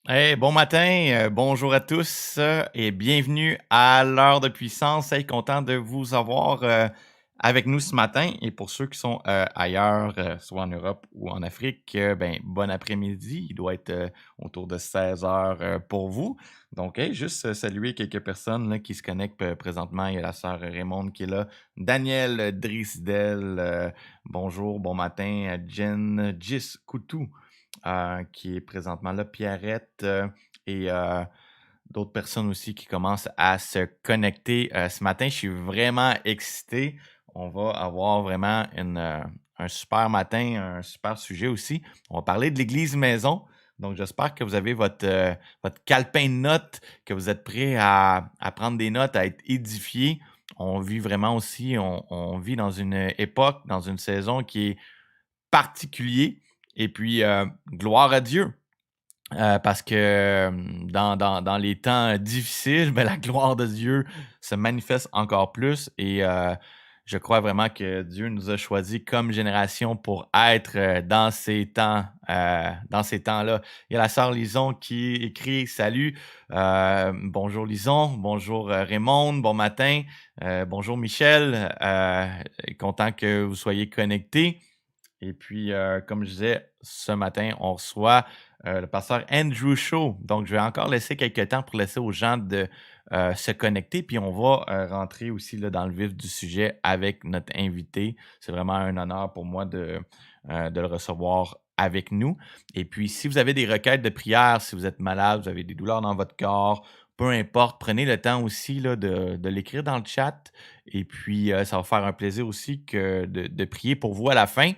Hey, bon matin, bonjour à tous et bienvenue à l'heure de puissance. Hey, content de vous avoir avec nous ce matin. Et pour ceux qui sont ailleurs, soit en Europe ou en Afrique, ben, bon après-midi. Il doit être autour de 16 heures pour vous. Donc, hey, juste saluer quelques personnes là, qui se connectent présentement. Il y a la sœur Raymonde qui est là. Daniel Drisdel, bonjour, bon matin. Jen Gis Koutou qui est présentement là, Pierrette et d'autres personnes aussi qui commencent à se connecter ce matin. Je suis vraiment excité. On va avoir vraiment un super matin, un super sujet aussi. On va parler de l'Église maison. Donc, j'espère que vous avez votre calepin de notes, que vous êtes prêts à prendre des notes, à être édifiés. On vit vraiment aussi, on vit dans une époque, dans une saison qui est particulier. Et puis, gloire à Dieu. Parce que dans les temps difficiles, ben, la gloire de Dieu se manifeste encore plus. Et je crois vraiment que Dieu nous a choisis comme génération pour être dans ces temps-là. Il y a la sœur Lison qui écrit Salut, bonjour Lison, bonjour Raymond, bon matin, bonjour Michel, content que vous soyez connectés. Et puis, comme je disais, ce matin, on reçoit le pasteur Andrew Shaw. Donc, je vais encore laisser quelques temps pour laisser aux gens de se connecter. Puis, on va rentrer aussi là, dans le vif du sujet avec notre invité. C'est vraiment un honneur pour moi de le recevoir avec nous. Et puis, si vous avez des requêtes de prière, si vous êtes malade, vous avez des douleurs dans votre corps, peu importe, prenez le temps aussi là, de l'écrire dans le chat. Et puis, ça va faire un plaisir aussi de prier pour vous à la fin.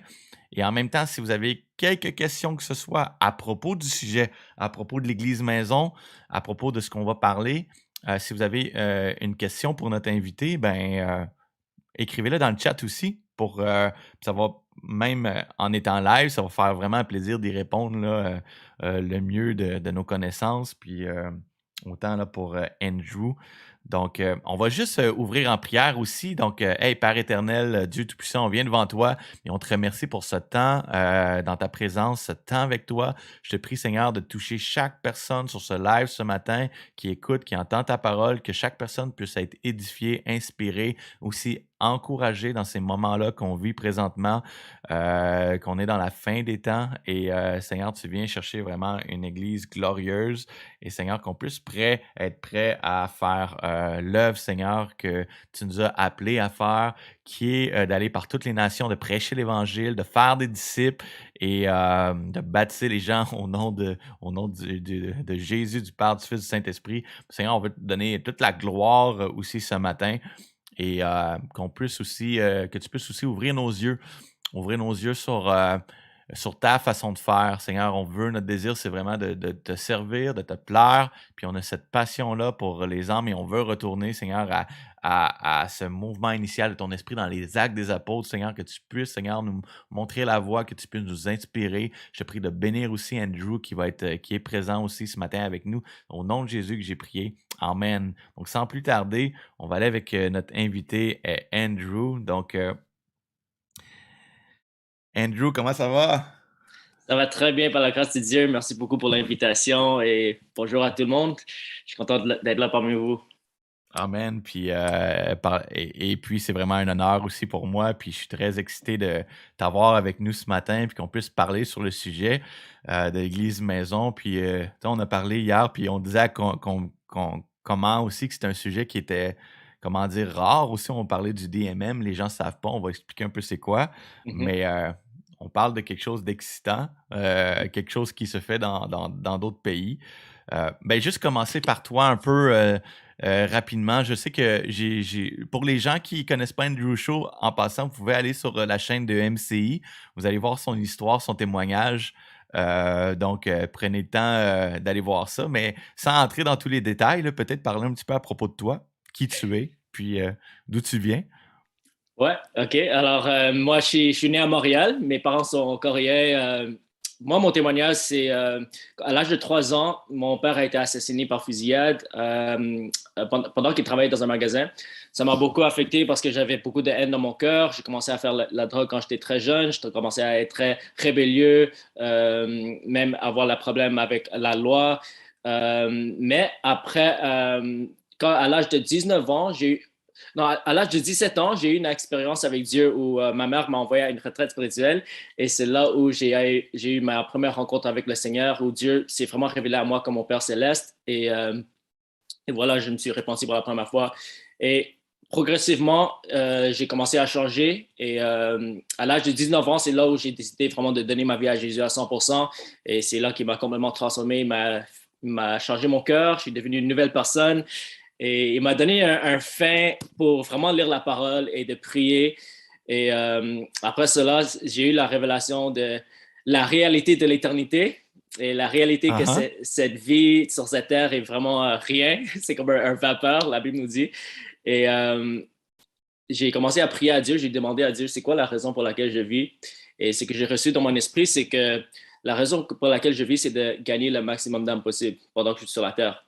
Et en même temps, si vous avez quelques questions que ce soit à propos du sujet, à propos de l'Église maison, à propos de ce qu'on va parler, si vous avez une question pour notre invité, ben écrivez-le dans le chat aussi pour ça va même en étant live, ça va faire vraiment plaisir d'y répondre là, le mieux de nos connaissances. Puis autant là pour Andrew. Donc, on va juste ouvrir en prière aussi. Donc, hey, Père éternel, Dieu Tout-Puissant, on vient devant toi et on te remercie pour ce temps dans ta présence, ce temps avec toi. Je te prie, Seigneur, de toucher chaque personne sur ce live ce matin qui écoute, qui entend ta parole, que chaque personne puisse être édifiée, inspirée, aussi encouragée dans ces moments-là qu'on vit présentement, qu'on est dans la fin des temps. Et Seigneur, tu viens chercher vraiment une église glorieuse. Et Seigneur, qu'on puisse être prêt à faire l'œuvre, Seigneur, que tu nous as appelé à faire, qui est d'aller par toutes les nations, de prêcher l'Évangile, de faire des disciples et de baptiser les gens au nom de Jésus, du Père, du Fils, du Saint-Esprit. Seigneur, on veut te donner toute la gloire aussi ce matin et qu'on puisse aussi, que tu puisses aussi ouvrir nos yeux sur ta façon de faire. Seigneur, on veut, notre désir, c'est vraiment de te servir, de te plaire. Puis on a cette passion-là pour les âmes et on veut retourner, Seigneur, à ce mouvement initial de ton esprit dans les actes des apôtres. Seigneur, que tu puisses, Seigneur, nous montrer la voie, que tu puisses nous inspirer. Je te prie de bénir aussi Andrew qui est présent aussi ce matin avec nous. Au nom de Jésus que j'ai prié. Amen. Donc, sans plus tarder, on va aller avec notre invité Andrew. Donc, Andrew, comment ça va? Ça va très bien par la grâce de Dieu. Merci beaucoup pour l'invitation et bonjour à tout le monde. Je suis content d'être là parmi vous. Amen. Puis, et puis, c'est vraiment un honneur aussi pour moi. Puis, je suis très excité de t'avoir avec nous ce matin, puis qu'on puisse parler sur le sujet de l'Église maison. Puis, tu sais, on a parlé hier, puis on disait comment aussi que c'est un sujet qui était, comment dire, rare aussi. On parlait du DMM. Les gens ne savent pas. On va expliquer un peu c'est quoi. Mhm. Mais on parle de quelque chose d'excitant, quelque chose qui se fait dans d'autres pays. Ben, juste commencer par toi un peu. Rapidement, je sais que pour les gens qui connaissent pas Andrew Shaw, en passant, vous pouvez aller sur la chaîne de MCI. Vous allez voir son histoire, son témoignage. Donc, prenez le temps d'aller voir ça. Mais sans entrer dans tous les détails, là, peut-être parler un petit peu à propos de toi, qui tu es, puis d'où tu viens. Ouais, OK. Alors, moi, je suis né à Montréal. Mes parents sont coréens. moi, mon témoignage, c'est à l'âge de 3 ans, mon père a été assassiné par fusillade pendant qu'il travaillait dans un magasin. Ça m'a beaucoup affecté parce que j'avais beaucoup de haine dans mon cœur. J'ai commencé à faire la drogue quand j'étais très jeune. J'ai commencé à être très rébellieux, même avoir le problème avec la loi. Mais après, à l'âge de 19 ans, non, à l'âge de 17 ans, j'ai eu une expérience avec Dieu où ma mère m'a envoyé à une retraite spirituelle et c'est là où j'ai eu ma première rencontre avec le Seigneur, où Dieu s'est vraiment révélé à moi comme mon Père céleste et voilà, je me suis repenti pour la première fois. Et progressivement, j'ai commencé à changer et à l'âge de 19 ans, c'est là où j'ai décidé vraiment de donner ma vie à Jésus à 100% et c'est là qu'il m'a complètement transformé, il m'a changé mon cœur, je suis devenu une nouvelle personne. Et il m'a donné un fin pour vraiment lire la parole et de prier. Et après cela, j'ai eu la révélation de la réalité de l'éternité et la réalité que Uh-huh. cette vie sur cette terre est vraiment rien. C'est comme un vapeur, la Bible nous dit. Et j'ai commencé à prier à Dieu. J'ai demandé à Dieu, c'est quoi la raison pour laquelle je vis? Et ce que j'ai reçu dans mon esprit, c'est que la raison pour laquelle je vis, c'est de gagner le maximum d'âmes possible pendant que je suis sur la terre.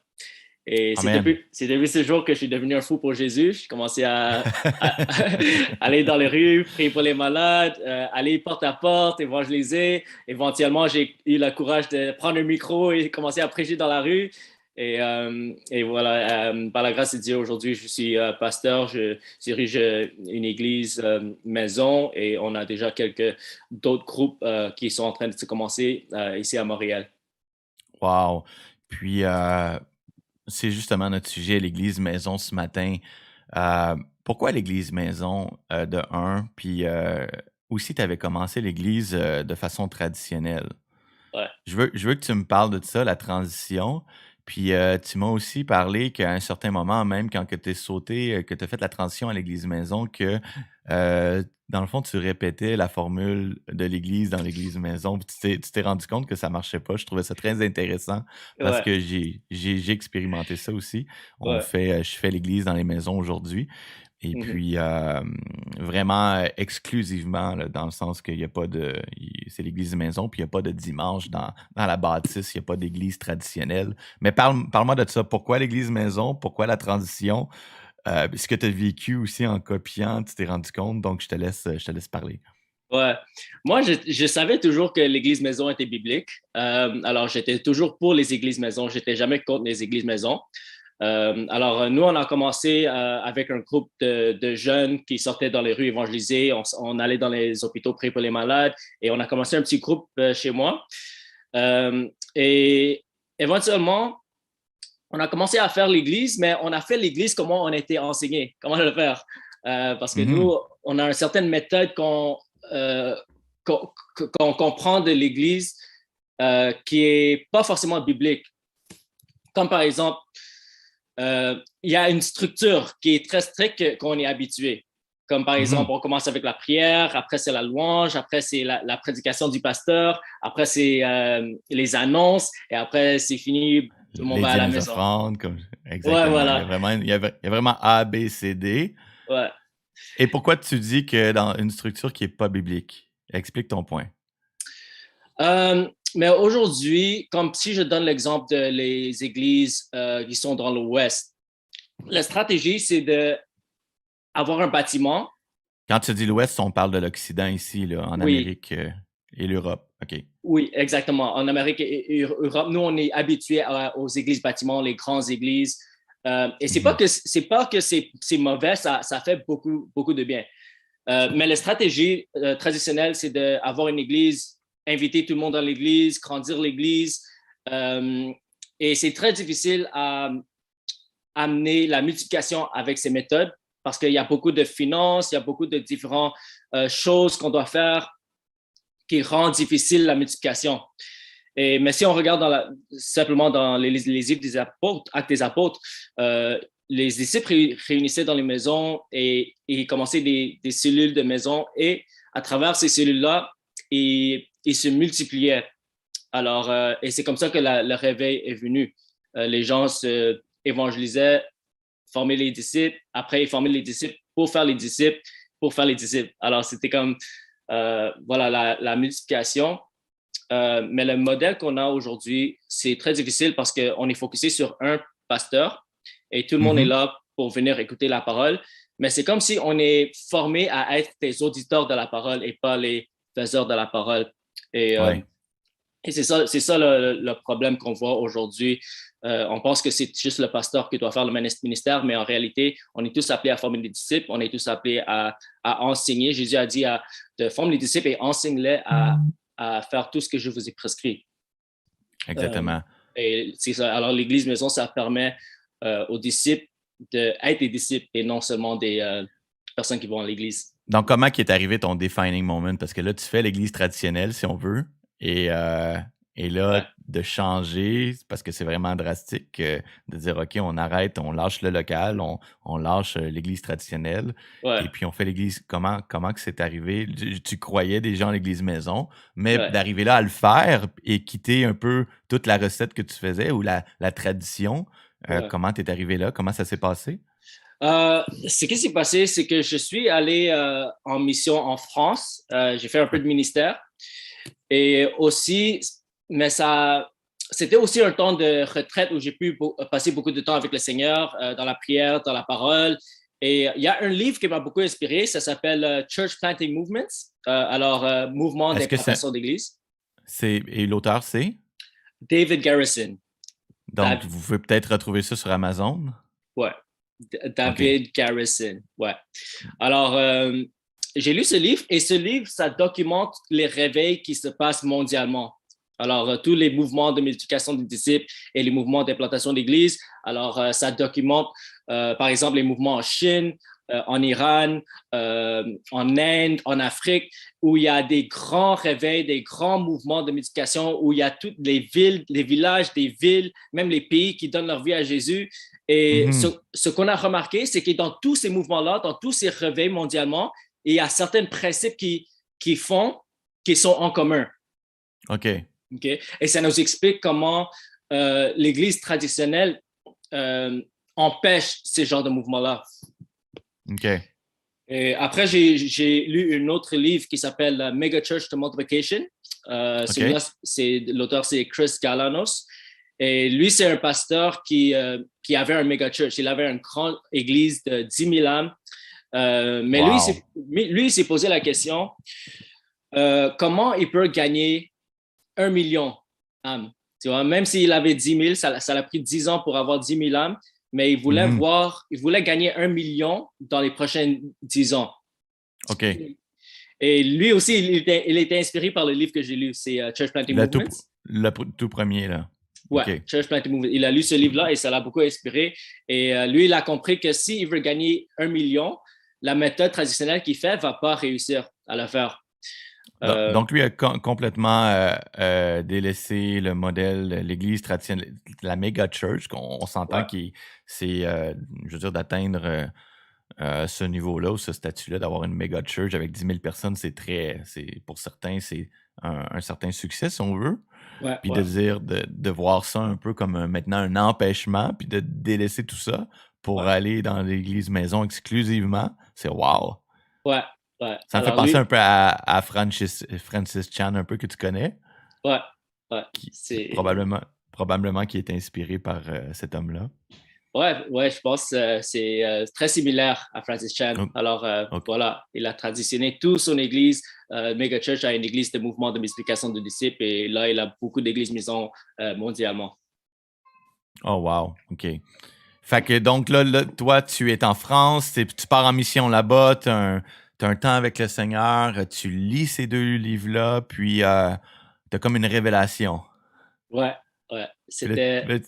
Et Amen. c'est depuis ce jour que je suis devenu un fou pour Jésus. J'ai commencé à aller dans les rues, prier pour les malades, aller porte à porte, évangéliser. Éventuellement, j'ai eu le courage de prendre un micro et commencer à prêcher dans la rue. Et voilà, par la grâce de Dieu, aujourd'hui, je suis pasteur, je dirige une église maison et on a déjà quelques d'autres groupes qui sont en train de se commencer ici à Montréal. Wow. Puis, c'est justement notre sujet, l'église maison ce matin. Pourquoi l'église maison de un? Puis aussi, tu avais commencé l'église de façon traditionnelle. Ouais. Je veux que tu me parles de ça, la transition. Puis tu m'as aussi parlé qu'à un certain moment, même quand tu es sauté, que tu as fait la transition à l'église maison, que dans le fond, tu répétais la formule de l'église dans l'église maison. Puis tu t'es rendu compte que ça marchait pas. Je trouvais ça très intéressant parce Ouais. que j'ai expérimenté ça aussi. Ouais. Je fais l'église dans les maisons aujourd'hui. Et Mhm. puis, vraiment exclusivement, là, dans le sens qu'il y a pas de c'est l'église de maison, puis il y a pas de dimanche dans la bâtisse, il y a pas d'église traditionnelle. Mais parle-moi de ça. Pourquoi l'église maison? Pourquoi la transition? Ce que tu as vécu aussi en copiant, tu t'es rendu compte, donc je te laisse parler. Ouais. Moi, je savais toujours que l'église maison était biblique. Alors, j'étais toujours pour les églises maison. J'étais jamais contre les églises maison. Nous, on a commencé avec un groupe de jeunes qui sortaient dans les rues évangéliser. On allait dans les hôpitaux prier pour les malades et on a commencé un petit groupe chez moi. Et éventuellement, on a commencé à faire l'église, mais on a fait l'église comment on était enseigné, comment le faire. Parce que Mhm. nous, on a une certaine méthode euh, qu'on comprend de l'église qui est pas forcément biblique. Comme par exemple, il y a une structure qui est très stricte qu'on est habitué. Comme par exemple, Mhm. on commence avec la prière, après c'est la louange, après c'est la prédication du pasteur, après c'est les annonces, et après c'est fini, tout le monde Les va à la dîmes maison. offrandes, Ouais, exactement. voilà. Il y a vraiment A, B, C, D. Ouais. Et pourquoi tu dis que dans une structure qui est pas biblique? Explique ton point. Mais aujourd'hui, comme si je donne l'exemple de les églises qui sont dans l'Ouest, la stratégie, c'est d'avoir un bâtiment. Quand tu dis l'Ouest, on parle de l'Occident ici, là, en Oui, Amérique et l'Europe. OK. oui, exactement. En Amérique et Europe, nous, on est habitués aux églises bâtiments, les grandes églises. Et Mhm. c'est pas que c'est mauvais, ça fait beaucoup, beaucoup de bien. Mais la stratégie traditionnelle, c'est d'avoir une église, inviter tout le monde dans l'église, grandir l'église. Euh, et c'est très difficile à amener la multiplication avec ces méthodes parce qu'il y a beaucoup de finances, il y a beaucoup de différentes choses qu'on doit faire qui rendent difficile la multiplication. Mais si on regarde simplement dans les livres des apôtres, actes des apôtres, les disciples réunissaient dans les maisons et commençaient des cellules de maison et à travers ces cellules-là, ils se multipliaient. Alors, et c'est comme ça que le réveil est venu. Les gens se évangélisaient, formaient les disciples, après ils formaient les disciples pour faire les disciples, pour faire les disciples. Alors, c'était comme, voilà, la multiplication. mais le modèle qu'on a aujourd'hui, c'est très difficile parce qu'on est focusé sur un pasteur et tout le monde est Mhm. là pour venir écouter la parole. Mais c'est comme si on est formé à être des auditeurs de la parole et pas les faiseurs de la parole. Et, euh, Ouais, et c'est ça le problème qu'on voit aujourd'hui. On pense que c'est juste le pasteur qui doit faire le ministère, mais en réalité, on est tous appelés à former des disciples, on est tous appelés à enseigner. Jésus a dit de former les disciples et enseigne-les à faire tout ce que je vous ai prescrit. Euh, exactement. et c'est ça. Alors, l'Église maison, ça permet aux disciples d'être des disciples et non seulement des personnes qui vont à l'Église. Donc, comment qui est arrivé ton defining moment? Parce que là, tu fais l'église traditionnelle, si on veut, et là, Ouais, de changer, parce que c'est vraiment drastique, de dire, OK, on arrête, on lâche le local, on lâche l'église traditionnelle, ouais, et puis on fait l'église. Comment que c'est arrivé? Tu croyais déjà en l'église maison, mais ouais. d'arriver là à le faire et quitter un peu toute la recette que tu faisais ou la tradition, Ouais. comment tu es arrivé là? Comment ça s'est passé? Ce qui s'est passé, c'est que je suis allé en mission en France. J'ai fait un peu de ministère. Et aussi, mais c'était aussi un temps de retraite où j'ai pu passer beaucoup de temps avec le Seigneur, dans la prière, dans la parole. Et il y a un livre qui m'a beaucoup inspiré, ça s'appelle Church Planting Movements, Mouvement Est-ce que d'implantation d'église. et l'auteur, c'est? David Garrison. Donc, vous pouvez peut-être retrouver ça sur Amazon. Ouais, OK. David Garrison. Ouais. Alors, j'ai lu ce livre et ce livre, ça documente les réveils qui se passent mondialement. Alors, tous les mouvements de multiplication des disciples et les mouvements d'implantation d'église. Alors, ça documente, par exemple, les mouvements en Chine, en Iran, en Inde, en Afrique, où il y a des grands réveils, des grands mouvements de multiplication, où il y a toutes les villes, les villages, des villes, même les pays qui donnent leur vie à Jésus. Et Mhm. ce qu'on a remarqué, c'est que dans tous ces mouvements-là, dans tous ces réveils mondialement, il y a certains principes qui sont en commun. OK. Okay? Et ça nous explique comment l'Église traditionnelle euh, empêche ces genres de mouvements-là. OK. Et après, j'ai lu un autre livre qui s'appelle Mega Church to Multiplication. OK. L'auteur, c'est Chris Galanos. Et lui, c'est un pasteur qui avait un méga church. Il avait une grande église de 10 000 âmes. Mais Wow. lui, il s'est posé la question, comment il peut gagner 1 million d'âmes? Tu vois, même s'il avait 10 000, ça l'a pris 10 ans pour avoir 10 000 âmes, mais Mhm. il voulait gagner 1 million dans les prochains 10 ans. OK. Et lui aussi, il était inspiré par le livre que j'ai lu, c'est Church Planting Le tout, Movements. tout premier, là. Ouais, OK. Church Planting Movements. Il a lu ce livre-là et ça l'a beaucoup inspiré. Et lui, il a compris que s'il veut gagner 1 million, la méthode traditionnelle qu'il fait ne va pas réussir à le faire. Euh, Donc, lui a complètement délaissé le modèle, l'Église traditionnelle, la méga church, qu'on on s'entend ouais, que c'est, je veux dire, d'atteindre ce niveau-là ou ce statut-là, d'avoir une méga church avec 10 000 personnes, pour certains, c'est un certain succès, si on veut. ouais, Puis de ouais, dire, de voir ça un peu comme maintenant un empêchement, puis de délaisser tout ça pour ouais, aller dans l'église maison exclusivement, c'est wow! ouais, ouais. Ça me fait Alors penser un lui, peu à Francis Chan, un peu que tu connais, ouais, ouais, qui c'est probablement qui est inspiré par cet homme-là. ouais, ouais, je pense que c'est très similaire à Francis Chan. Oh, Alors OK. voilà, il a traditionné toute son église. Mega Church a une église de mouvement de multiplication de disciples et là, il a beaucoup d'églises maison mondialement. Oh wow, OK. Fait que donc là, toi, tu es en France, tu pars en mission là-bas, t'as un temps avec le Seigneur, tu lis ces deux livres-là, puis t'as comme une révélation. Ouais, ouais, Puis là, c'était. Ouais.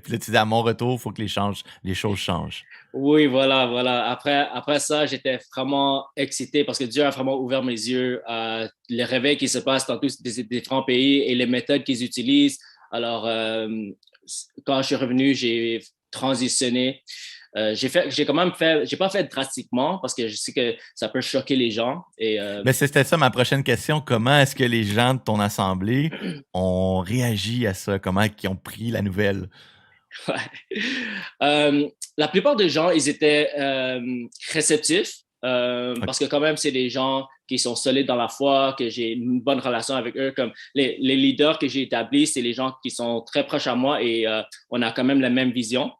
puis là, tu dis à mon retour, il faut que les choses changent. Oui, voilà, voilà. Après ça, j'étais vraiment excité parce que Dieu a vraiment ouvert mes yeux à les réveils qui se passent dans tous les différents pays et les méthodes qu'ils utilisent. Alors, quand je suis revenu, j'ai transitionné. J'ai quand même fait, j'ai pas fait drastiquement parce que je sais que ça peut choquer les gens. Mais c'était ça ma prochaine question. Comment est-ce que les gens de ton assemblée ont réagi à ça? Comment ils ont pris la nouvelle? Ouais. La plupart des gens, ils étaient réceptifs parce OK. que quand même, c'est des gens qui sont solides dans la foi, que j'ai une bonne relation avec eux. Comme les leaders que j'ai établis, c'est les gens qui sont très proches à moi et on a quand même la même vision.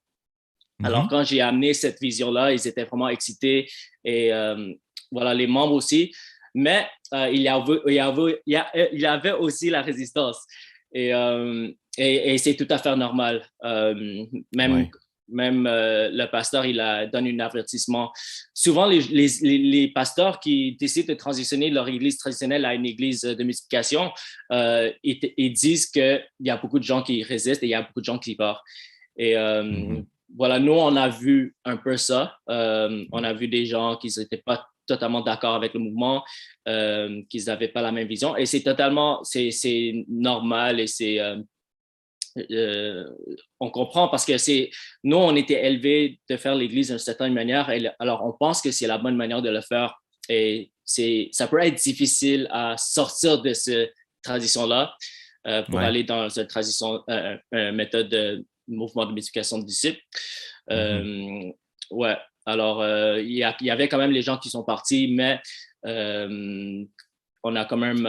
Alors, Mhm. quand j'ai amené cette vision-là, ils étaient vraiment excités et voilà, les membres aussi. Mais il y avait aussi la résistance. Et, et c'est tout à fait normal. Même Oui. même le pasteur, donne un avertissement. Souvent, les pasteurs qui décident de transitionner leur église traditionnelle à une église de multiplication, ils disent qu'il y a beaucoup de gens qui résistent et il y a beaucoup de gens qui partent. Et Mhm. voilà, nous, on a vu un peu ça. On a vu des gens qui n'étaient pas totalement d'accord avec le mouvement, qu'ils n'avaient pas la même vision. Et c'est normal et euh, on comprend parce que nous, on était élevés de faire l'Église d'une certaine manière. Alors, on pense que c'est la bonne manière de le faire. Et ça peut être difficile à sortir de cette tradition-là pour Ouais. aller dans une tradition, une méthode de mouvement de multiplication de disciples. Mhm. Euh, ouais. Alors, il y avait quand même les gens qui sont partis, mais on a quand même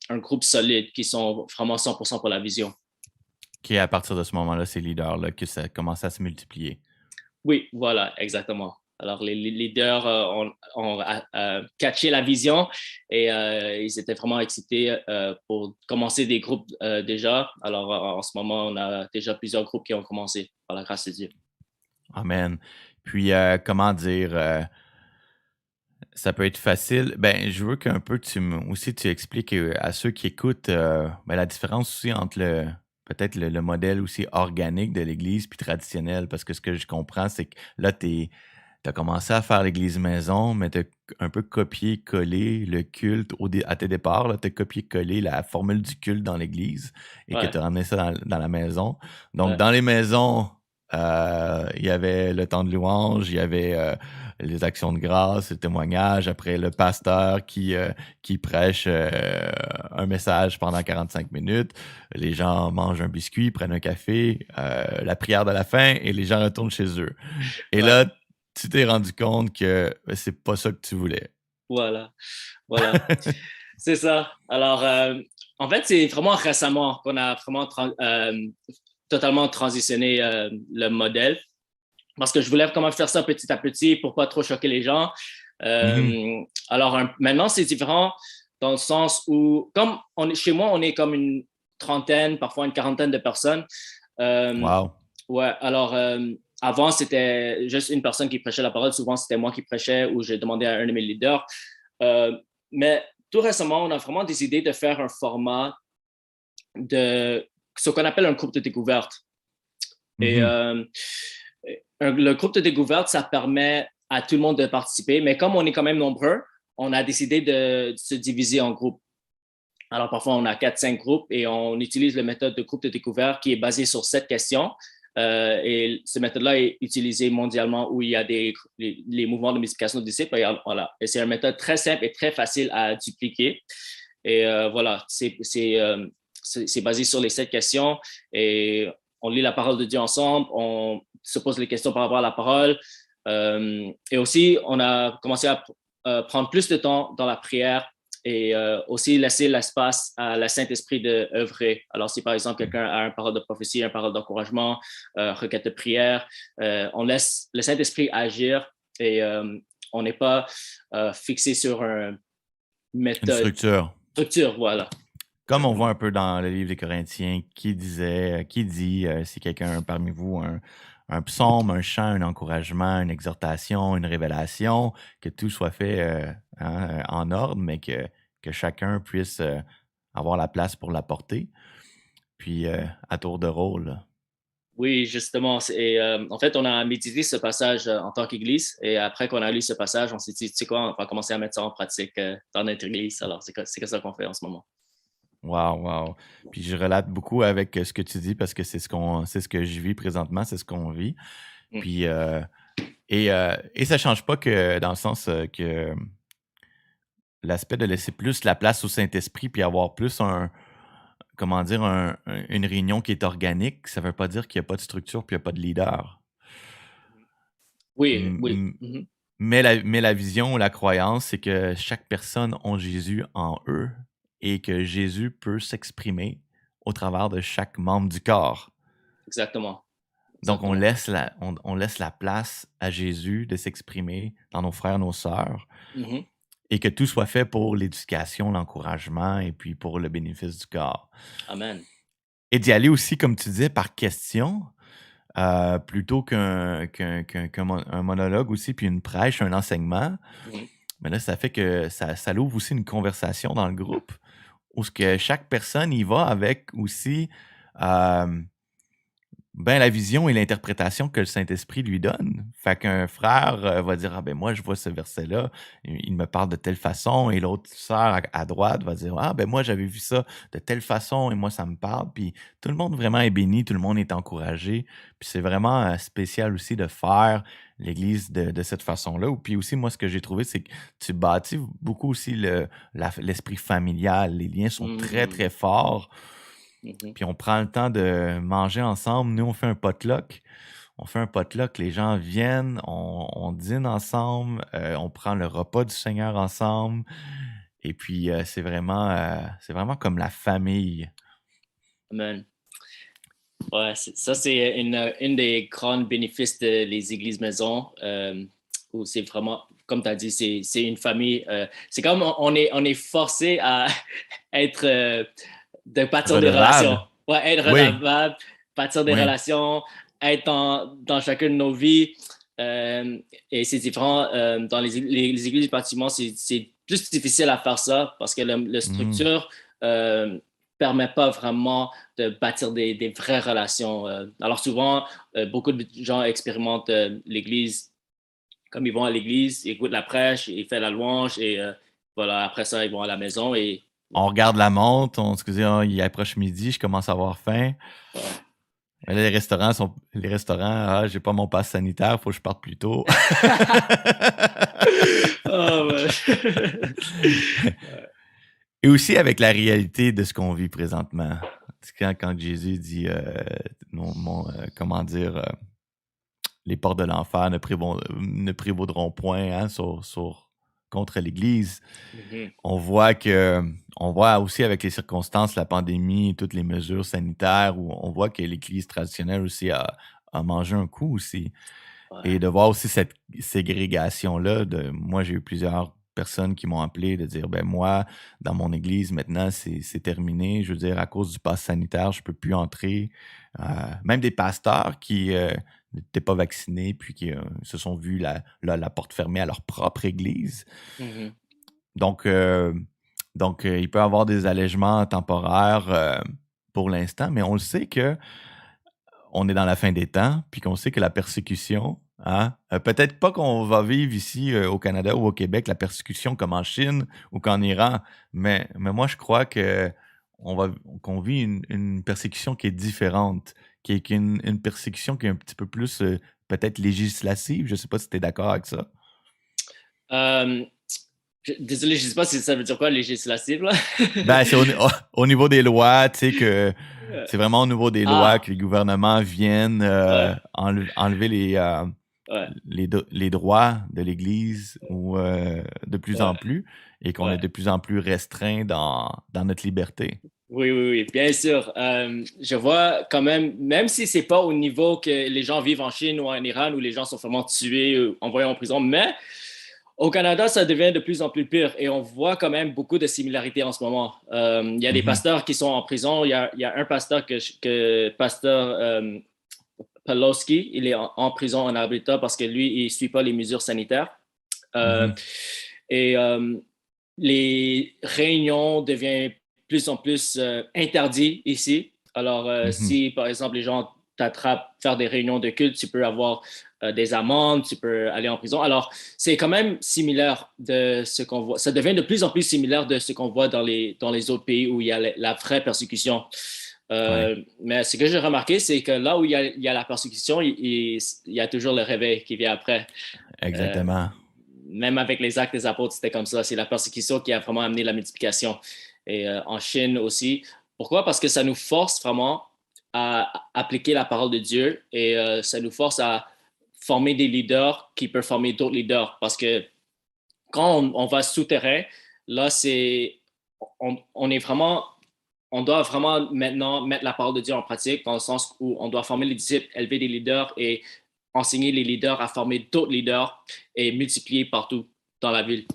un groupe solide qui sont vraiment 100% pour la vision. Qui à partir de ce moment-là, ces leaders-là, que ça commence à se multiplier. Oui, voilà, exactement. Alors, les leaders ont catché la vision et ils étaient vraiment excités pour commencer des groupes déjà. Alors, en ce moment, on a déjà plusieurs groupes qui ont commencé, par la grâce de Dieu. Amen. Puis, comment dire, ça peut être facile. Ben, je veux qu'un peu aussi tu expliques à ceux qui écoutent ben, la différence aussi entre peut-être le modèle aussi organique de l'Église puis traditionnel. Parce que ce que je comprends, c'est que là, tu as commencé à faire l'Église maison, mais tu as un peu copié-collé le culte à tes départs. Tu as copié-collé la formule du culte dans l'Église et que Ouais, tu as ramené ça dans la maison. Donc, ouais, dans les maisons, il y avait le temps de louange, il y avait les actions de grâce, le témoignage, après le pasteur qui prêche un message pendant 45 minutes, les gens mangent un biscuit, prennent un café, la prière de la fin et les gens retournent chez eux. Et ouais, là, tu t'es rendu compte que ben, c'est pas ça que tu voulais. voilà, voilà. C'est ça. Alors, en fait, c'est vraiment récemment qu'on a vraiment totalement transitionné le modèle. Parce que je voulais comment faire ça petit à petit pour pas trop choquer les gens. Mhm. Alors maintenant, c'est différent dans le sens où, comme chez moi, on est comme une trentaine, parfois une quarantaine de personnes. Euh, Wow. ouais, alors avant, c'était juste une personne qui prêchait la parole. Souvent, c'était moi qui prêchais ou j'ai demandé à un de mes leaders. Euh, mais tout récemment, on a vraiment décidé de faire un format de ce qu'on appelle un groupe de découverte. Et Mhm. le groupe de découverte, ça permet à tout le monde de participer, mais comme on est quand même nombreux, on a décidé de se diviser en groupes. Alors parfois, on a 4-5 groupes et on utilise la méthode de groupe de découverte qui est basée sur 7 questions. Et cette méthode-là est utilisée mondialement où il y a les mouvements de multiplication de disciples. Et, voilà. Et c'est une méthode très simple et très facile à dupliquer. Et voilà, c'est basé sur les 7 questions et on lit la parole de Dieu ensemble, on se pose les questions par rapport à la parole. Et aussi, on a commencé à prendre plus de temps dans la prière et aussi laisser l'espace à la Saint-Esprit d'œuvrer. Alors, si par exemple quelqu'un a une parole de prophétie, une parole d'encouragement, requête de prière, on laisse le Saint-Esprit agir et on n'est pas fixé sur une Une méthode, structure. structure, voilà. Comme on voit Exactement. un peu dans le livre des Corinthiens, qui dit, si quelqu'un parmi vous a un psaume, un chant, un encouragement, une exhortation, une révélation, que tout soit fait en ordre, mais que chacun puisse avoir la place pour l'apporter. Puis à tour de rôle. Là. Oui, justement. En fait, on a médité ce passage en tant qu'Église. Et après qu'on a lu ce passage, on s'est dit, tu sais quoi, on va commencer à mettre ça en pratique dans notre Église. Alors, c'est que ça qu'on fait en ce moment. Wow, wow. Puis je relate beaucoup avec ce que tu dis parce que c'est ce que je vis présentement, c'est ce qu'on vit. Mm. Puis et ça change pas que dans le sens que l'aspect de laisser plus la place au Saint-Esprit puis avoir plus comment dire, une réunion qui est organique, ça veut pas dire qu'il y a pas de structure puis il y a pas de leader. Oui, Mmh, oui. mmh, Mhm. Mais la vision ou la croyance, c'est que chaque personne a Jésus en eux et que Jésus peut s'exprimer au travers de chaque membre du corps. Exactement. Donc, on Exactement. laisse la place à Jésus de s'exprimer dans nos frères, nos sœurs, Mhm. et que tout soit fait pour l'éducation, l'encouragement et puis pour le bénéfice du corps. Amen. Et d'y aller aussi, comme tu disais, par question, plutôt qu'un monologue aussi, puis une prêche, un enseignement. Mhm. Mais là, ça fait que ça l'ouvre aussi une conversation dans le groupe où ce que chaque personne y va avec aussi ben, la vision et l'interprétation que le Saint-Esprit lui donne. Fait qu'un frère va dire: «Ah ben moi, je vois ce verset-là, il me parle de telle façon», et l'autre sœur à droite va dire: «Ah ben moi, j'avais vu ça de telle façon et moi, ça me parle». Puis tout le monde vraiment est béni, tout le monde est encouragé. Puis c'est vraiment spécial aussi de faire l'Église de cette façon-là. Puis aussi, moi, ce que j'ai trouvé, c'est que tu bâtis beaucoup aussi l'esprit familial. Les liens sont très, Mhm. très forts. Mhm. Puis on prend le temps de manger ensemble. Nous, on fait un potluck. Les gens viennent, on dîne ensemble, on prend le repas du Seigneur ensemble. Et puis, c'est vraiment comme la famille. Amen. Ouais, ça, c'est une des grands bénéfices des églises maisons, où c'est vraiment, comme tu as dit, c'est une famille. C'est comme on est forcé à être, de bâtir des relations. Redevable? Ouais, être Oui, redevable, bâtir des oui. relations, être dans chacune de nos vies. Euh, et c'est différent. Dans les églises du bâtiment, c'est plus difficile à faire ça parce que la Mmh. structure euh, permet pas vraiment de bâtir des vraies relations. Alors souvent, beaucoup de gens expérimentent l'Église, comme ils vont à l'Église, ils écoutent la prêche, ils font la louange et voilà, après ça, ils vont à la maison et On regarde la montre, on se dit: «Ah, il approche midi, je commence à avoir faim». ouais. Mais là, les restaurants: «Ah, j'ai pas mon passe sanitaire, faut que je parte plus tôt». Oh, ouais. Et aussi avec la réalité de ce qu'on vit présentement. C'est quand Jésus dit, comment dire, les portes de l'enfer ne prévaudront point, hein, contre l'Église. Mhm. On voit aussi avec les circonstances, la pandémie, toutes les mesures sanitaires, où on voit que l'Église traditionnelle aussi a mangé un coup aussi. Et Ouais. de voir aussi cette ségrégation-là, moi, j'ai eu plusieurs personnes qui m'ont appelé de dire, ben moi, dans mon église, maintenant, c'est terminé. Je veux dire, à cause du pass sanitaire, je peux plus entrer. Même des pasteurs qui n'étaient pas vaccinés, puis qui se sont vus la porte fermée à leur propre église. Mhm. Donc, il peut y avoir des allègements temporaires pour l'instant, mais on le sait que on est dans la fin des temps, puis qu'on sait que la persécution, hein, peut-être pas qu'on va vivre ici au Canada ou au Québec la persécution comme en Chine ou qu'en Iran, mais moi je crois que qu'on vit une persécution qui est différente, qui est une persécution qui est un petit peu plus peut-être législative. Je sais pas si tu es d'accord avec ça. Euh, Désolé, je ne sais pas si ça veut dire quoi, législative, là. Ben, c'est au niveau des lois, tu sais que c'est vraiment au niveau des lois Ah, que les gouvernements viennent ouais, enlever ouais, les droits de l'Église ou de plus en ouais, plus, et qu'on est ouais. de plus en plus restreint dans notre liberté. Oui, oui, oui, bien sûr. Je vois quand même si c'est pas au niveau que les gens vivent en Chine ou en Iran où les gens sont vraiment tués ou envoyés en prison, mais au Canada, ça devient de plus en plus pire et on voit quand même beaucoup de similarités en ce moment. Il y a des Mhm, pasteurs qui sont en prison. Il y a un pasteur pasteur Pawlowski, il est en prison en Alberta parce que lui, il ne suit pas les mesures sanitaires. Euh, mhm, et les réunions deviennent plus en plus interdites ici. Alors, mhm. si par exemple les gens t'attrapent faire des réunions de culte, tu peux avoir des amendes, tu peux aller en prison. Alors, c'est quand même similaire de ce qu'on voit. Ça devient de plus en plus similaire de ce qu'on voit dans les autres pays où il y a la vraie persécution. Ouais, Mais ce que j'ai remarqué, c'est que là où il y a la persécution, il y a toujours le réveil qui vient après. Euh, exactement. Même avec les actes des apôtres, c'était comme ça. C'est la persécution qui a vraiment amené la multiplication. Et en Chine aussi. Pourquoi? Parce que ça nous force vraiment à appliquer la parole de Dieu et ça nous force à former des leaders qui peuvent former d'autres leaders. Parce que quand on va souterrain, là, on est vraiment, on doit vraiment maintenant mettre la parole de Dieu en pratique dans le sens où on doit former les disciples, élever des leaders et enseigner les leaders à former d'autres leaders et multiplier partout dans la ville.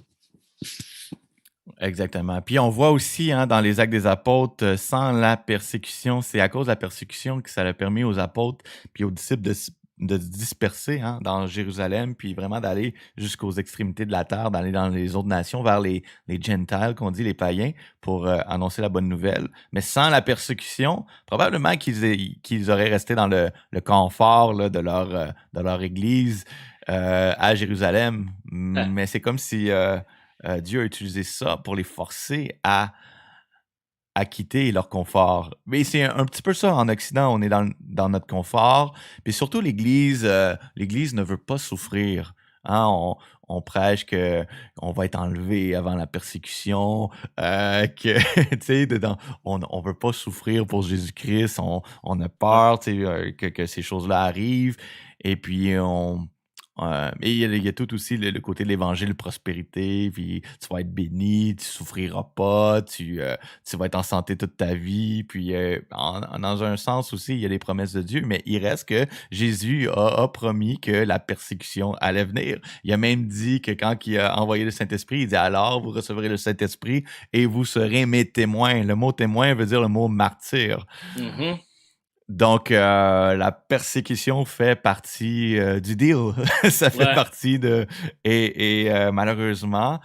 Exactement. Puis on voit aussi hein, dans les Actes des Apôtres, sans la persécution, c'est à cause de la persécution que ça a permis aux apôtres puis aux disciples de se disperser hein, dans Jérusalem, puis vraiment d'aller jusqu'aux extrémités de la terre, d'aller dans les autres nations, vers les Gentiles, qu'on dit les païens, pour annoncer la bonne nouvelle. Mais sans la persécution, probablement qu'ils auraient resté dans le confort là, de leur église à Jérusalem. Mais c'est comme si Dieu a utilisé ça pour les forcer à quitter leur confort. Mais c'est un petit peu ça en Occident, on est dans notre confort. Puis surtout, l'Église ne veut pas souffrir. Hein? On prêche qu'on va être enlevé avant la persécution, que, tu sais, on veut pas souffrir pour Jésus-Christ, on a peur, tu sais, que ces choses-là arrivent. Et puis, et il y a tout aussi le côté de l'évangile, prospérité, puis tu vas être béni, tu souffriras pas, tu vas être en santé toute ta vie, puis dans un sens aussi, il y a les promesses de Dieu, mais il reste que Jésus a promis que la persécution allait venir. Il a même dit que quand il a envoyé le Saint-Esprit, il dit « Alors, vous recevrez le Saint-Esprit et vous serez mes témoins ». Le mot « témoin » veut dire le mot « martyr ». Mm-hmm. Donc, la persécution fait partie du deal. Ça fait partie de... Et malheureusement,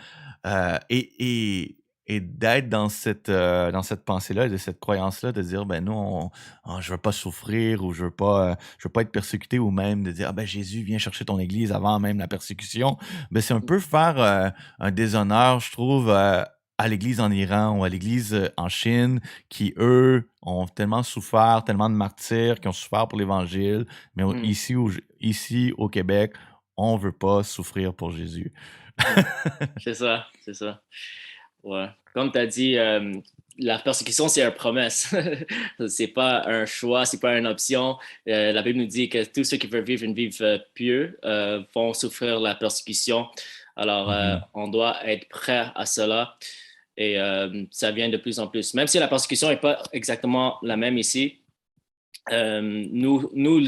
et d'être dans cette pensée-là, de cette croyance-là, de dire, ben non, je veux pas souffrir ou je veux pas être persécuté, ou même de dire, ben Jésus vient chercher ton église avant même la persécution. Ben c'est un peu faire un déshonneur, je trouve, à l'église en Iran ou à l'église en Chine, qui, eux, ont tellement souffert, tellement de martyrs, qui ont souffert pour l'Évangile, mais ici, au Québec, on veut pas souffrir pour Jésus. C'est ça. Ouais. Comme tu as dit, la persécution, c'est une promesse. C'est pas un choix, c'est pas une option. La Bible nous dit que tous ceux qui veulent vivre une vie pieuse vont souffrir la persécution. Alors, on doit être prêt à cela. Et ça vient de plus en plus. Même si la persécution n'est pas exactement la même ici, nous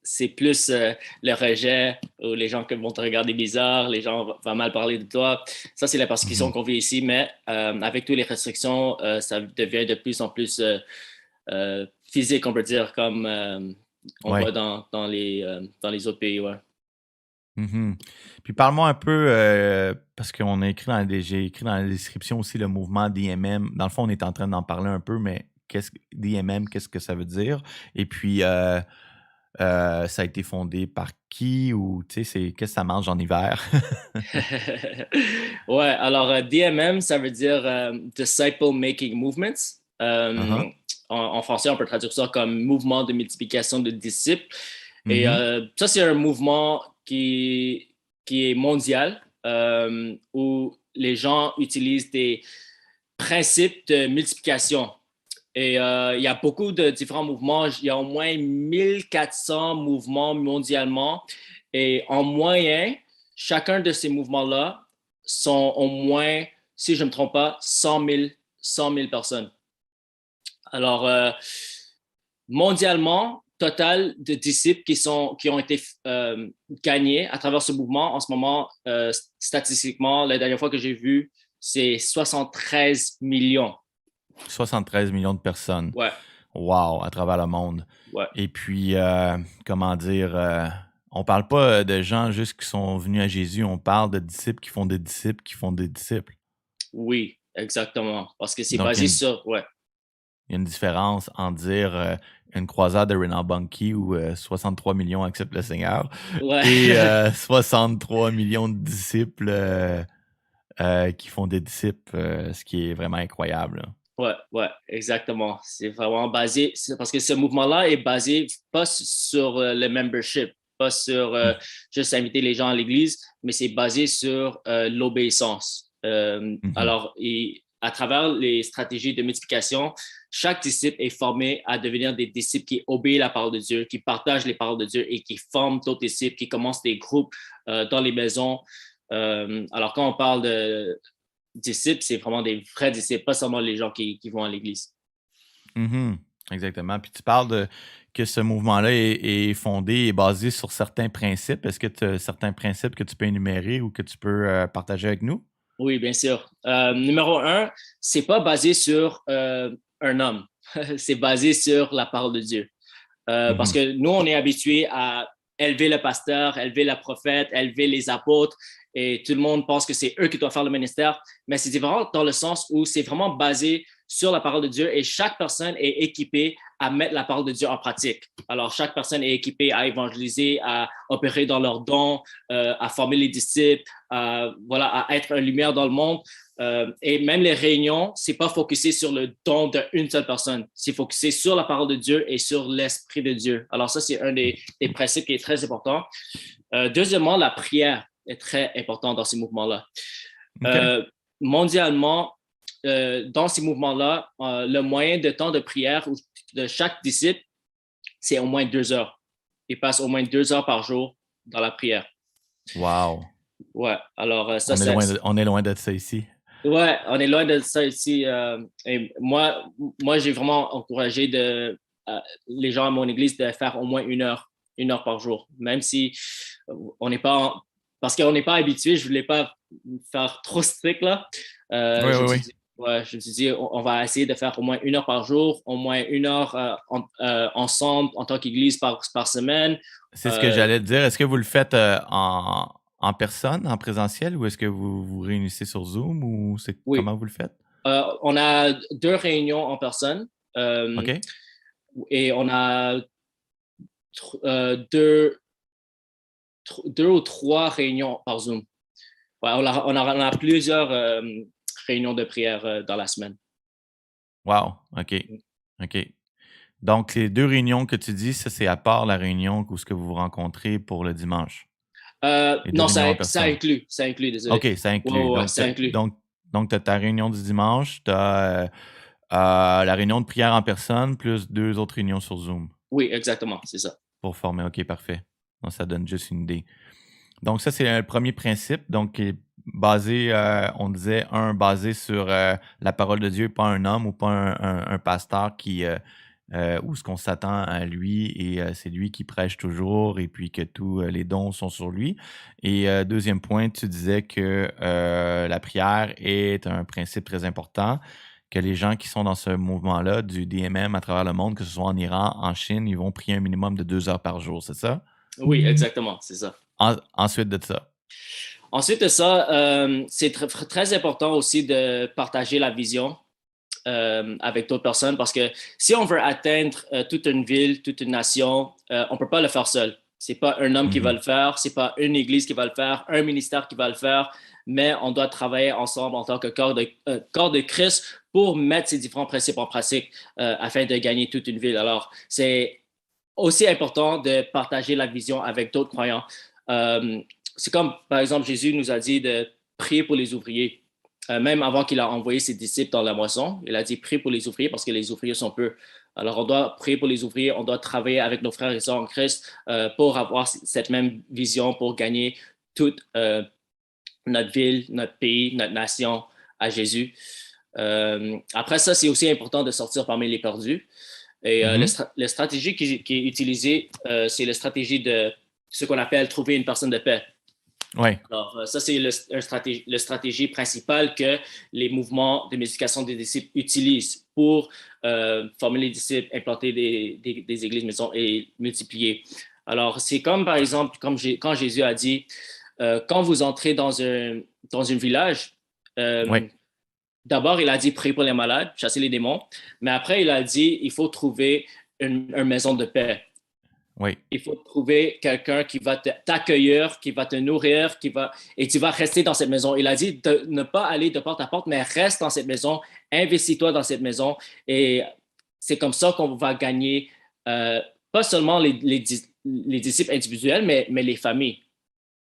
c'est plus le rejet, ou les gens qui vont te regarder bizarre, les gens vont mal parler de toi. Ça, c'est la persécution qu'on vit ici, mais avec toutes les restrictions, ça devient de plus en plus physique, on peut dire, comme on voit dans les autres pays. Ouais. Mm-hmm. Puis parle-moi un peu, parce qu'on a j'ai écrit dans la description aussi le mouvement DMM. Dans le fond, on est en train d'en parler un peu, mais DMM, qu'est-ce que ça veut dire? Et puis, ça a été fondé par qui, ou tu sais, qu'est-ce que ça mange en hiver? Ouais, alors DMM, ça veut dire Disciple Making Movements. En français, on peut traduire ça comme mouvement de multiplication de disciples. Et ça, c'est un mouvement qui est mondial, où les gens utilisent des principes de multiplication. Et il y a beaucoup de différents mouvements. Il y a au moins 1400 mouvements mondialement. Et en moyenne, chacun de ces mouvements-là sont au moins, si je ne me trompe pas, 100 000 personnes. Alors, mondialement, total de disciples qui ont été gagnés à travers ce mouvement. En ce moment, statistiquement, la dernière fois que j'ai vu, c'est 73 millions. 73 millions de personnes. Ouais. Wow, à travers le monde. Ouais. Et puis, comment dire, on parle pas de gens juste qui sont venus à Jésus, on parle de disciples qui font des disciples qui font des disciples. Oui, exactement. Parce que c'est basé sur... Ouais. Il y a une différence entre dire une croisade de Reinhard Bonnke où 63 millions acceptent le Seigneur et 63 millions de disciples qui font des disciples, ce qui est vraiment incroyable. Ouais, exactement. C'est vraiment basé, parce que ce mouvement-là est basé pas sur le membership, pas sur juste inviter les gens à l'église, mais c'est basé sur l'obéissance. Alors, à travers les stratégies de multiplication, chaque disciple est formé à devenir des disciples qui obéissent la parole de Dieu, qui partagent les paroles de Dieu et qui forment d'autres disciples, qui commencent des groupes dans les maisons. Alors, quand on parle de disciples, c'est vraiment des vrais disciples, pas seulement les gens qui vont à l'église. Mhm. Exactement. Puis tu parles de que ce mouvement-là est fondé et basé sur certains principes. Est-ce que tu as certains principes que tu peux énumérer ou que tu peux partager avec nous? Oui, bien sûr. Numéro un, c'est pas basé sur un homme, c'est basé sur la parole de Dieu. Parce Mhm. que nous, on est habitués à élever le pasteur, élever le prophète, élever les apôtres, et tout le monde pense que c'est eux qui doivent faire le ministère. Mais c'est différent dans le sens où c'est vraiment basé sur la parole de Dieu et chaque personne est équipée à mettre la parole de Dieu en pratique. Alors, chaque personne est équipée à évangéliser, à opérer dans leurs dons, à former les disciples, voilà, à être une lumière dans le monde. Et même les réunions, c'est pas focusé sur le don d'une seule personne. C'est focusé sur la parole de Dieu et sur l'Esprit de Dieu. Alors ça, c'est un des principes qui est très important. Deuxièmement, la prière est très importante dans ces mouvements-là. OK. Mondialement, dans ces mouvements-là, le moyen de temps de prière de chaque disciple, c'est au moins 2 heures. Il passe au moins 2 heures par jour dans la prière. Wow. Ouais, alors ça, On est loin de ça ici. ouais, on est loin de ça ici. Et moi, j'ai vraiment encouragé les gens à mon église de faire au moins 1 heure par jour, même si on n'est pas, parce qu'on n'est pas habitué, je voulais pas faire trop strict là. Oui, Je oui, me suis oui. dit, ouais, je me suis dit, on va essayer de faire au moins 1 heure par jour, au moins 1 heure ensemble en tant qu'église par semaine. C'est ce que Euh, j'allais te dire. Est-ce que vous le faites en personne, en présentiel, ou est-ce que vous vous réunissez sur Zoom ou c'est oui, comment vous le faites? on a 2 réunions en personne. OK? Et on a deux, 2 ou 3 réunions par Zoom. Ouais, on a plusieurs réunions de prière dans la semaine. Wow. OK. OK. Donc, les 2 réunions que tu dis, ça, c'est à part la réunion où ce que vous vous rencontrez pour le dimanche? Les 2 Non, réunions en ça personne? inclut, désolé. OK, ça inclut. Ouais, Donc, ça inclut. tu as ta réunion du dimanche, tu as, la réunion de prière en personne plus 2 autres réunions sur Zoom Oui, exactement, c'est ça. pour former. OK, parfait. Donc, ça donne juste une idée. Donc ça, c'est le premier principe, donc qui est basé, on disait, basé sur, la parole de Dieu, pas un homme ou pas un pasteur où ce qu'on s'attend à lui et c'est lui qui prêche toujours et puis que tous, les dons sont sur lui et 2e point, tu disais que, la prière est un principe très important, que les gens qui sont dans ce mouvement-là du DMM à travers le monde, que ce soit en Iran, en Chine, ils vont prier un minimum de 2 heures par jour, c'est ça? Oui, exactement, c'est ça. Ensuite de ça? Ensuite de ça, c'est très important aussi de partager la vision avec d'autres personnes parce que si on veut atteindre toute une ville, toute une nation, on ne peut pas le faire seul. C'est pas un homme qui va Mmh. le faire, c'est pas une église qui va le faire, un ministère qui va le faire, mais on doit travailler ensemble en tant que corps de Christ pour mettre ces différents principes en pratique afin de gagner toute une ville. Alors, c'est aussi important de partager la vision avec d'autres croyants. Euh, c'est comme, par exemple, Jésus nous a dit de prier pour les ouvriers. Même avant qu'il a envoyé ses disciples dans la moisson, il a dit prier pour les ouvriers parce que les ouvriers sont peu. Alors, on doit prier pour les ouvriers, on doit travailler avec nos frères et sœurs en Christ pour avoir cette même vision, pour gagner toute notre ville, notre pays, notre nation à Jésus. Après ça, c'est aussi important de sortir parmi les perdus. Et Mmh. la stratégie qui est utilisée, c'est la stratégie de ce qu'on appelle trouver une personne de paix. Ouais. Alors, ça, c'est la stratégie principale que les mouvements de multiplication des disciples utilisent pour former les disciples, implanter des églises maisons et multiplier. Alors, c'est comme, par exemple, quand Jésus a dit, quand vous entrez dans un village, Ouais. d'abord, il a dit prier pour les malades, chasser les démons, mais après, il a dit il faut trouver une maison de paix. Oui. Il faut trouver quelqu'un qui va t'accueillir, qui va te nourrir, et tu vas rester dans cette maison. Il a dit de ne pas aller de porte à porte, mais reste dans cette maison, investis-toi dans cette maison. Et c'est comme ça qu'on va gagner pas seulement les disciples individuels, mais les familles.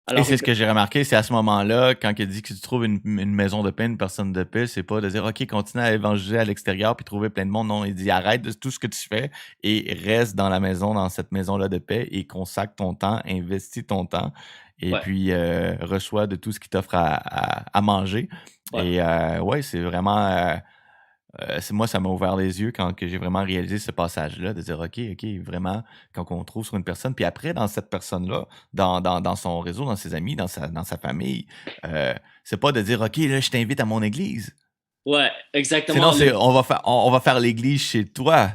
Et Alors, c'est ce que j'ai remarqué, c'est à ce moment-là, quand il dit que tu trouves une maison de paix, une personne de paix, c'est pas de dire, OK, continue à évangéliser à l'extérieur puis trouver plein de monde. Non, il dit, arrête de tout ce que tu fais et reste dans la maison, dans cette maison-là de paix et consacre ton temps, investis ton temps et ouais, puis reçois de tout ce qui t'offre à manger. ouais. Et ouais, c'est vraiment... moi, ça m'a ouvert les yeux quand que j'ai vraiment réalisé ce passage-là, de dire, OK, vraiment, quand on trouve sur une personne, puis après, dans cette personne-là, dans son réseau, dans ses amis, dans sa famille, c'est pas de dire, OK, là, je t'invite à mon église. Ouais, Sinon, exactement. c'est, on va faire l'église chez toi.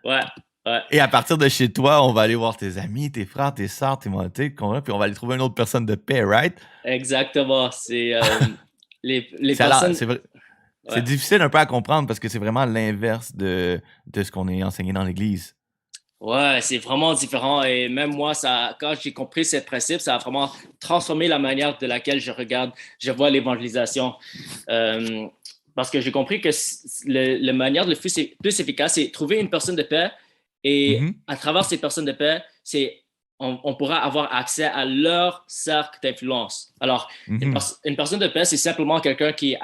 Ouais, ouais, Et à partir de chez toi, on va aller voir tes amis, tes frères, tes sœurs, tes moitiés, puis on va aller trouver une autre personne de paix, right? exactement. C'est les C'est, personnes. c'est, vrai- c'est Ouais. difficile un peu à comprendre parce que c'est vraiment l'inverse de ce qu'on est enseigné dans l'église. Ouais, c'est vraiment différent. Et même moi, quand j'ai compris ce principe, ça a vraiment transformé la manière de laquelle je vois l'évangélisation. Euh, Parce que j'ai compris que la manière le plus efficace, c'est trouver une personne de paix. Et Mhm. à travers ces personnes de paix, on pourra avoir accès à leur cercle d'influence. Alors, Mhm. une personne de paix, c'est simplement quelqu'un qui est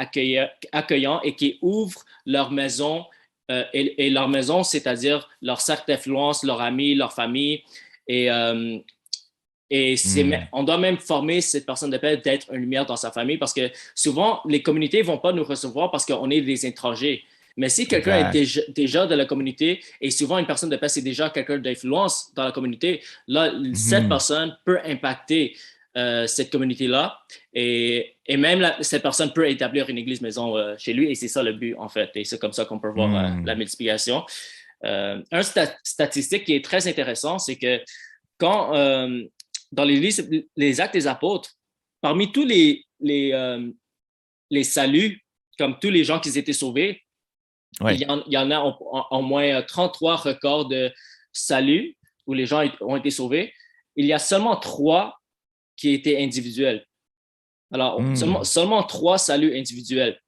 accueillant et qui ouvre leur maison et leur maison, c'est-à-dire leur cercle d'influence, leurs amis, leur famille. Et, euh, Mhm. on doit même former cette personne de paix d'être une lumière dans sa famille parce que souvent, les communautés ne vont pas nous recevoir parce qu'on est des étrangers. Mais si quelqu'un est Exact. déjà de la communauté, et souvent une personne de paix, c'est déjà quelqu'un d'influence dans la communauté, là, cette Mhm. personne peut impacter cette communauté-là. Et même cette personne peut établir une église maison chez lui. Et c'est ça le but, en fait. Et c'est comme ça qu'on peut voir la Mhm. multiplication. Statistique qui est très intéressant, c'est que quand dans les actes des apôtres, parmi tous les saluts, comme tous les gens qui étaient sauvés, Ouais. il y en a au moins 33 records de salut où les gens ont été sauvés. Il y a seulement 3 qui étaient individuels. Alors, Mhm. seulement 3 saluts individuels.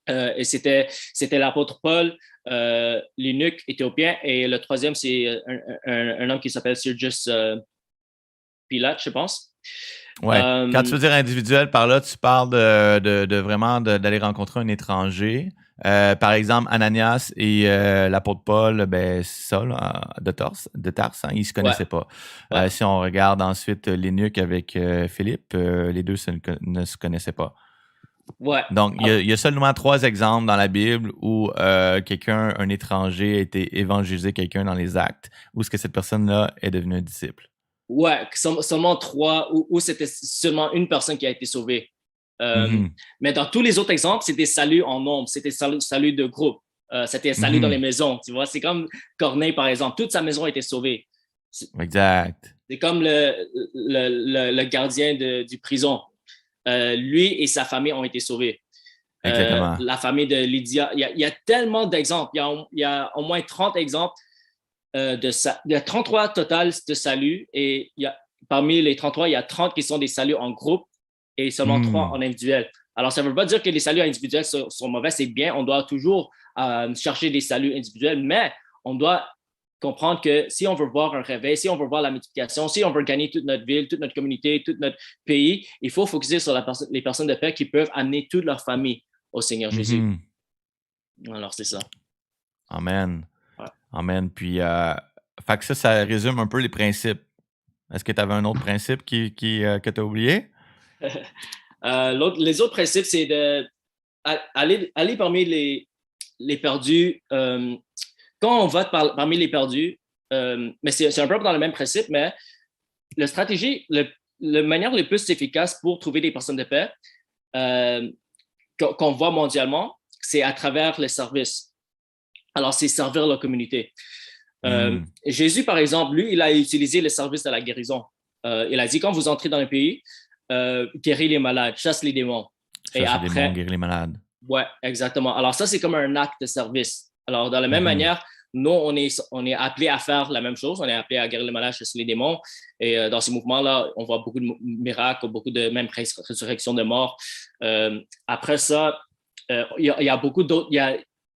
Et c'était l'apôtre Paul, l'eunuque éthiopien, et le troisième, c'est un homme qui s'appelle Sergius Pilate, je pense. Ouais. Quand tu Euh, veux dire individuel, par là, tu parles de vraiment d'aller rencontrer un étranger. Par exemple, Ananias et l'apôtre Paul, ben, c'est ça, là, de Tarse, hein, ils se ouais, connaissaient pas. ouais, Si on regarde ensuite l'Eunuque avec Philippe, les deux ne se connaissaient pas. ouais. Donc, il y a seulement 3 exemples dans la Bible où un étranger, a été évangélisé quelqu'un dans les actes, où est-ce que cette personne-là est devenue un disciple. Ouais, seulement 3, ou c'était seulement une personne qui a été sauvée. Euh, Mhm. mais dans tous les autres exemples, c'était salut en nombre, c'était salut de groupe, c'était salut dans les Mhm. maisons, tu vois. C'est comme Corneille, par exemple, toute sa maison a été sauvée. C'est Exact. c'est comme le gardien du prison. Lui et sa famille ont été sauvés. Exactement. La famille de Lydia, il y a tellement d'exemples. Il y a au moins 30 exemples il y a 33 total de saluts et parmi les 33, il y a 30 qui sont des saluts en groupe et seulement 3 en Hmm. individuel. Alors, ça ne veut pas dire que les saluts individuels sont mauvais, c'est bien. On doit toujours chercher des saluts individuels, mais on doit comprendre que si on veut voir un réveil, si on veut voir la multiplication, si on veut gagner toute notre ville, toute notre communauté, tout notre pays, il faut focuser sur les personnes de paix qui peuvent amener toute leur famille au Seigneur Jésus. Mhm. Alors, c'est ça. Amen. Ouais. Amen. Puis, fait que ça résume un peu les principes. Est-ce que tu avais un autre principe que tu as oublié? Les autres principes, c'est aller parmi les perdus. Quand on vote parmi les perdus, mais c'est un peu dans le même principe, mais la stratégie, la manière la plus efficace pour trouver des personnes de paix euh, qu'on voit mondialement, c'est à travers les services. Alors, c'est servir la communauté. Hmm. Jésus, par exemple, lui, il a utilisé le service de la guérison. Il a dit, quand vous entrez dans un pays, guéris les malades, chasse les démons. Et Chasser les démons, après, guérir les malades. ouais, exactement. Alors ça, c'est comme un acte de service. Alors, dans la même Mhm. manière, nous, on est appelé à faire la même chose. On est appelé à guérir les malades, chasser les démons. Et dans ces mouvements-là, on voit beaucoup de miracles, beaucoup de même résurrection de morts. Après ça, il y a beaucoup d'autres.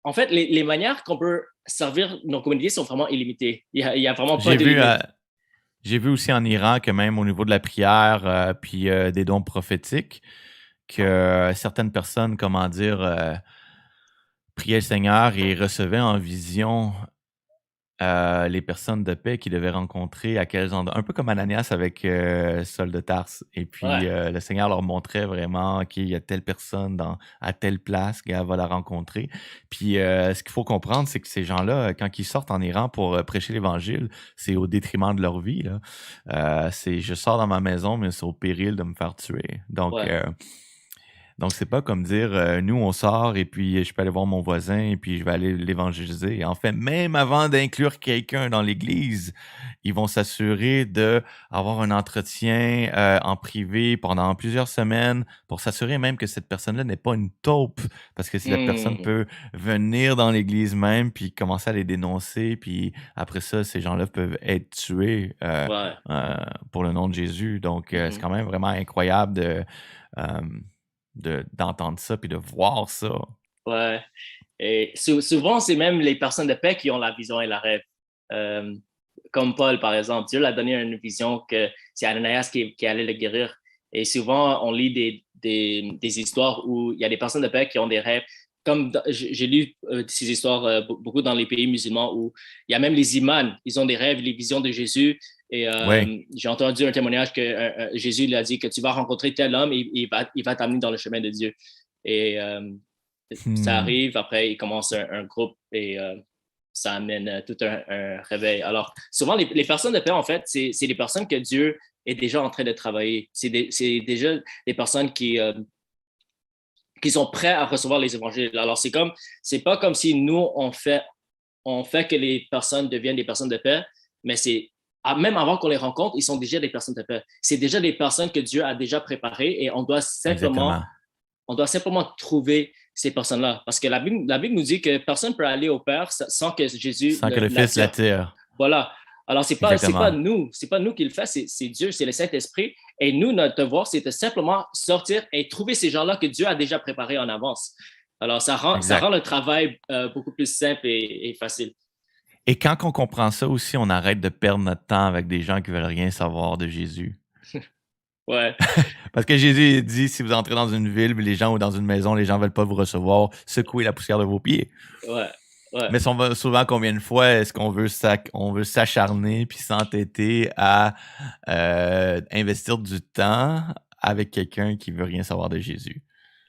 En fait, les manières qu'on peut servir nos communautés sont vraiment illimitées. Il y a vraiment pas J'ai de vu, limite. J'ai vu aussi en Iran que même au niveau de la prière, puis des dons prophétiques, que certaines personnes, comment dire, priaient le Seigneur et recevaient en vision les personnes de paix qu'ils devaient rencontrer, à quels endroits, un peu comme Ananias avec Saul de Tarse. Et puis, Ouais. le Seigneur leur montrait vraiment, OK, il y a telle personne à telle place, qu'elle va la rencontrer. Puis, ce qu'il faut comprendre, c'est que ces gens-là, quand ils sortent en Iran pour prêcher l'Évangile, c'est au détriment de leur vie, là. C'est je sors dans ma maison, mais c'est au péril de me faire tuer. Ouais. Donc, c'est pas comme dire, nous, on sort et puis je peux aller voir mon voisin et puis je vais aller l'évangéliser. En fait, même avant d'inclure quelqu'un dans l'église, ils vont s'assurer d'avoir un entretien en privé pendant plusieurs semaines pour s'assurer même que cette personne-là n'est pas une taupe. Parce que si la personne Hmm. peut venir dans l'église même puis commencer à les dénoncer, puis après ça, ces gens-là peuvent être tués Ouais. pour le nom de Jésus. Donc, c'est Mhm. quand même vraiment incroyable euh, d'entendre ça puis de voir ça. Ouais. Et souvent, c'est même les personnes de paix qui ont la vision et la rêve. Euh, Comme Paul, par exemple. Dieu l'a donné une vision que c'est Ananias qui allait le guérir. Et souvent, on lit des histoires où il y a des personnes de paix qui ont des rêves. Comme j'ai lu ces histoires beaucoup dans les pays musulmans où il y a même les imams, ils ont des rêves, les visions de Jésus. Et Oui. j'ai entendu un témoignage que Jésus il a dit que tu vas rencontrer tel homme et il va t'amener dans le chemin de Dieu. Et ça Hmm. arrive, après, il commence un groupe et ça amène tout un réveil. Alors, souvent, les personnes de paix, en fait, c'est des personnes que Dieu est déjà en train de travailler. C'est déjà des personnes qui sont prêts à recevoir les évangiles. Alors, c'est pas comme si nous, on fait que les personnes deviennent des personnes de paix, mais même avant qu'on les rencontre, ils sont déjà des personnes de paix. C'est déjà des personnes que Dieu a déjà préparées et Exactement. on doit simplement trouver ces personnes-là. Parce que la Bible nous dit que personne ne peut aller au Père sans que Jésus Sans que le Fils l'attire. l'attire. Voilà. Alors, Exactement. c'est pas nous qui le fait, c'est Dieu, c'est le Saint-Esprit. Et nous, notre devoir, c'est de simplement sortir et trouver ces gens-là que Dieu a déjà préparés en avance. Alors, ça rend Exact. le travail beaucoup plus simple et facile. Et quand on comprend ça aussi, on arrête de perdre notre temps avec des gens qui veulent rien savoir de Jésus. Ouais, Parce que Jésus dit, si vous entrez dans une ville, les gens ou dans une maison, les gens veulent pas vous recevoir, secouez la poussière de vos pieds. ouais, ouais. Mais souvent, combien de fois est-ce qu'on veut on veut s'acharner puis s'entêter à investir du temps avec quelqu'un qui veut rien savoir de Jésus?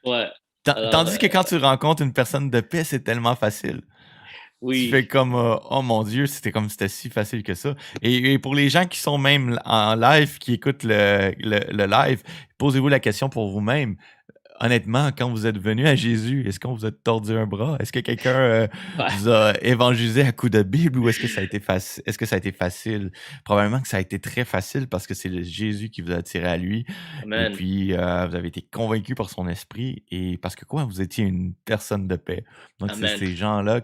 Ouais. Alors, Tandis que quand tu rencontres une personne de paix, c'est tellement facile. Tu oui. fais comme oh mon Dieu, c'était si facile que ça. Et pour les gens qui sont même en live, qui écoutent le live, posez-vous la question pour vous-même. Honnêtement, quand vous êtes venu à Jésus, est-ce qu'on vous a tordu un bras? Est-ce que quelqu'un Ouais. vous a évangélisé à coups de Bible ou est-ce que ça a été facile? Est-ce que ça a été facile? Probablement que ça a été très facile parce que c'est le Jésus qui vous a attiré à lui. Et Amen. puis, vous avez été convaincu par son esprit et parce que quoi? Vous étiez une personne de paix. Donc, Amen. c'est ces gens-là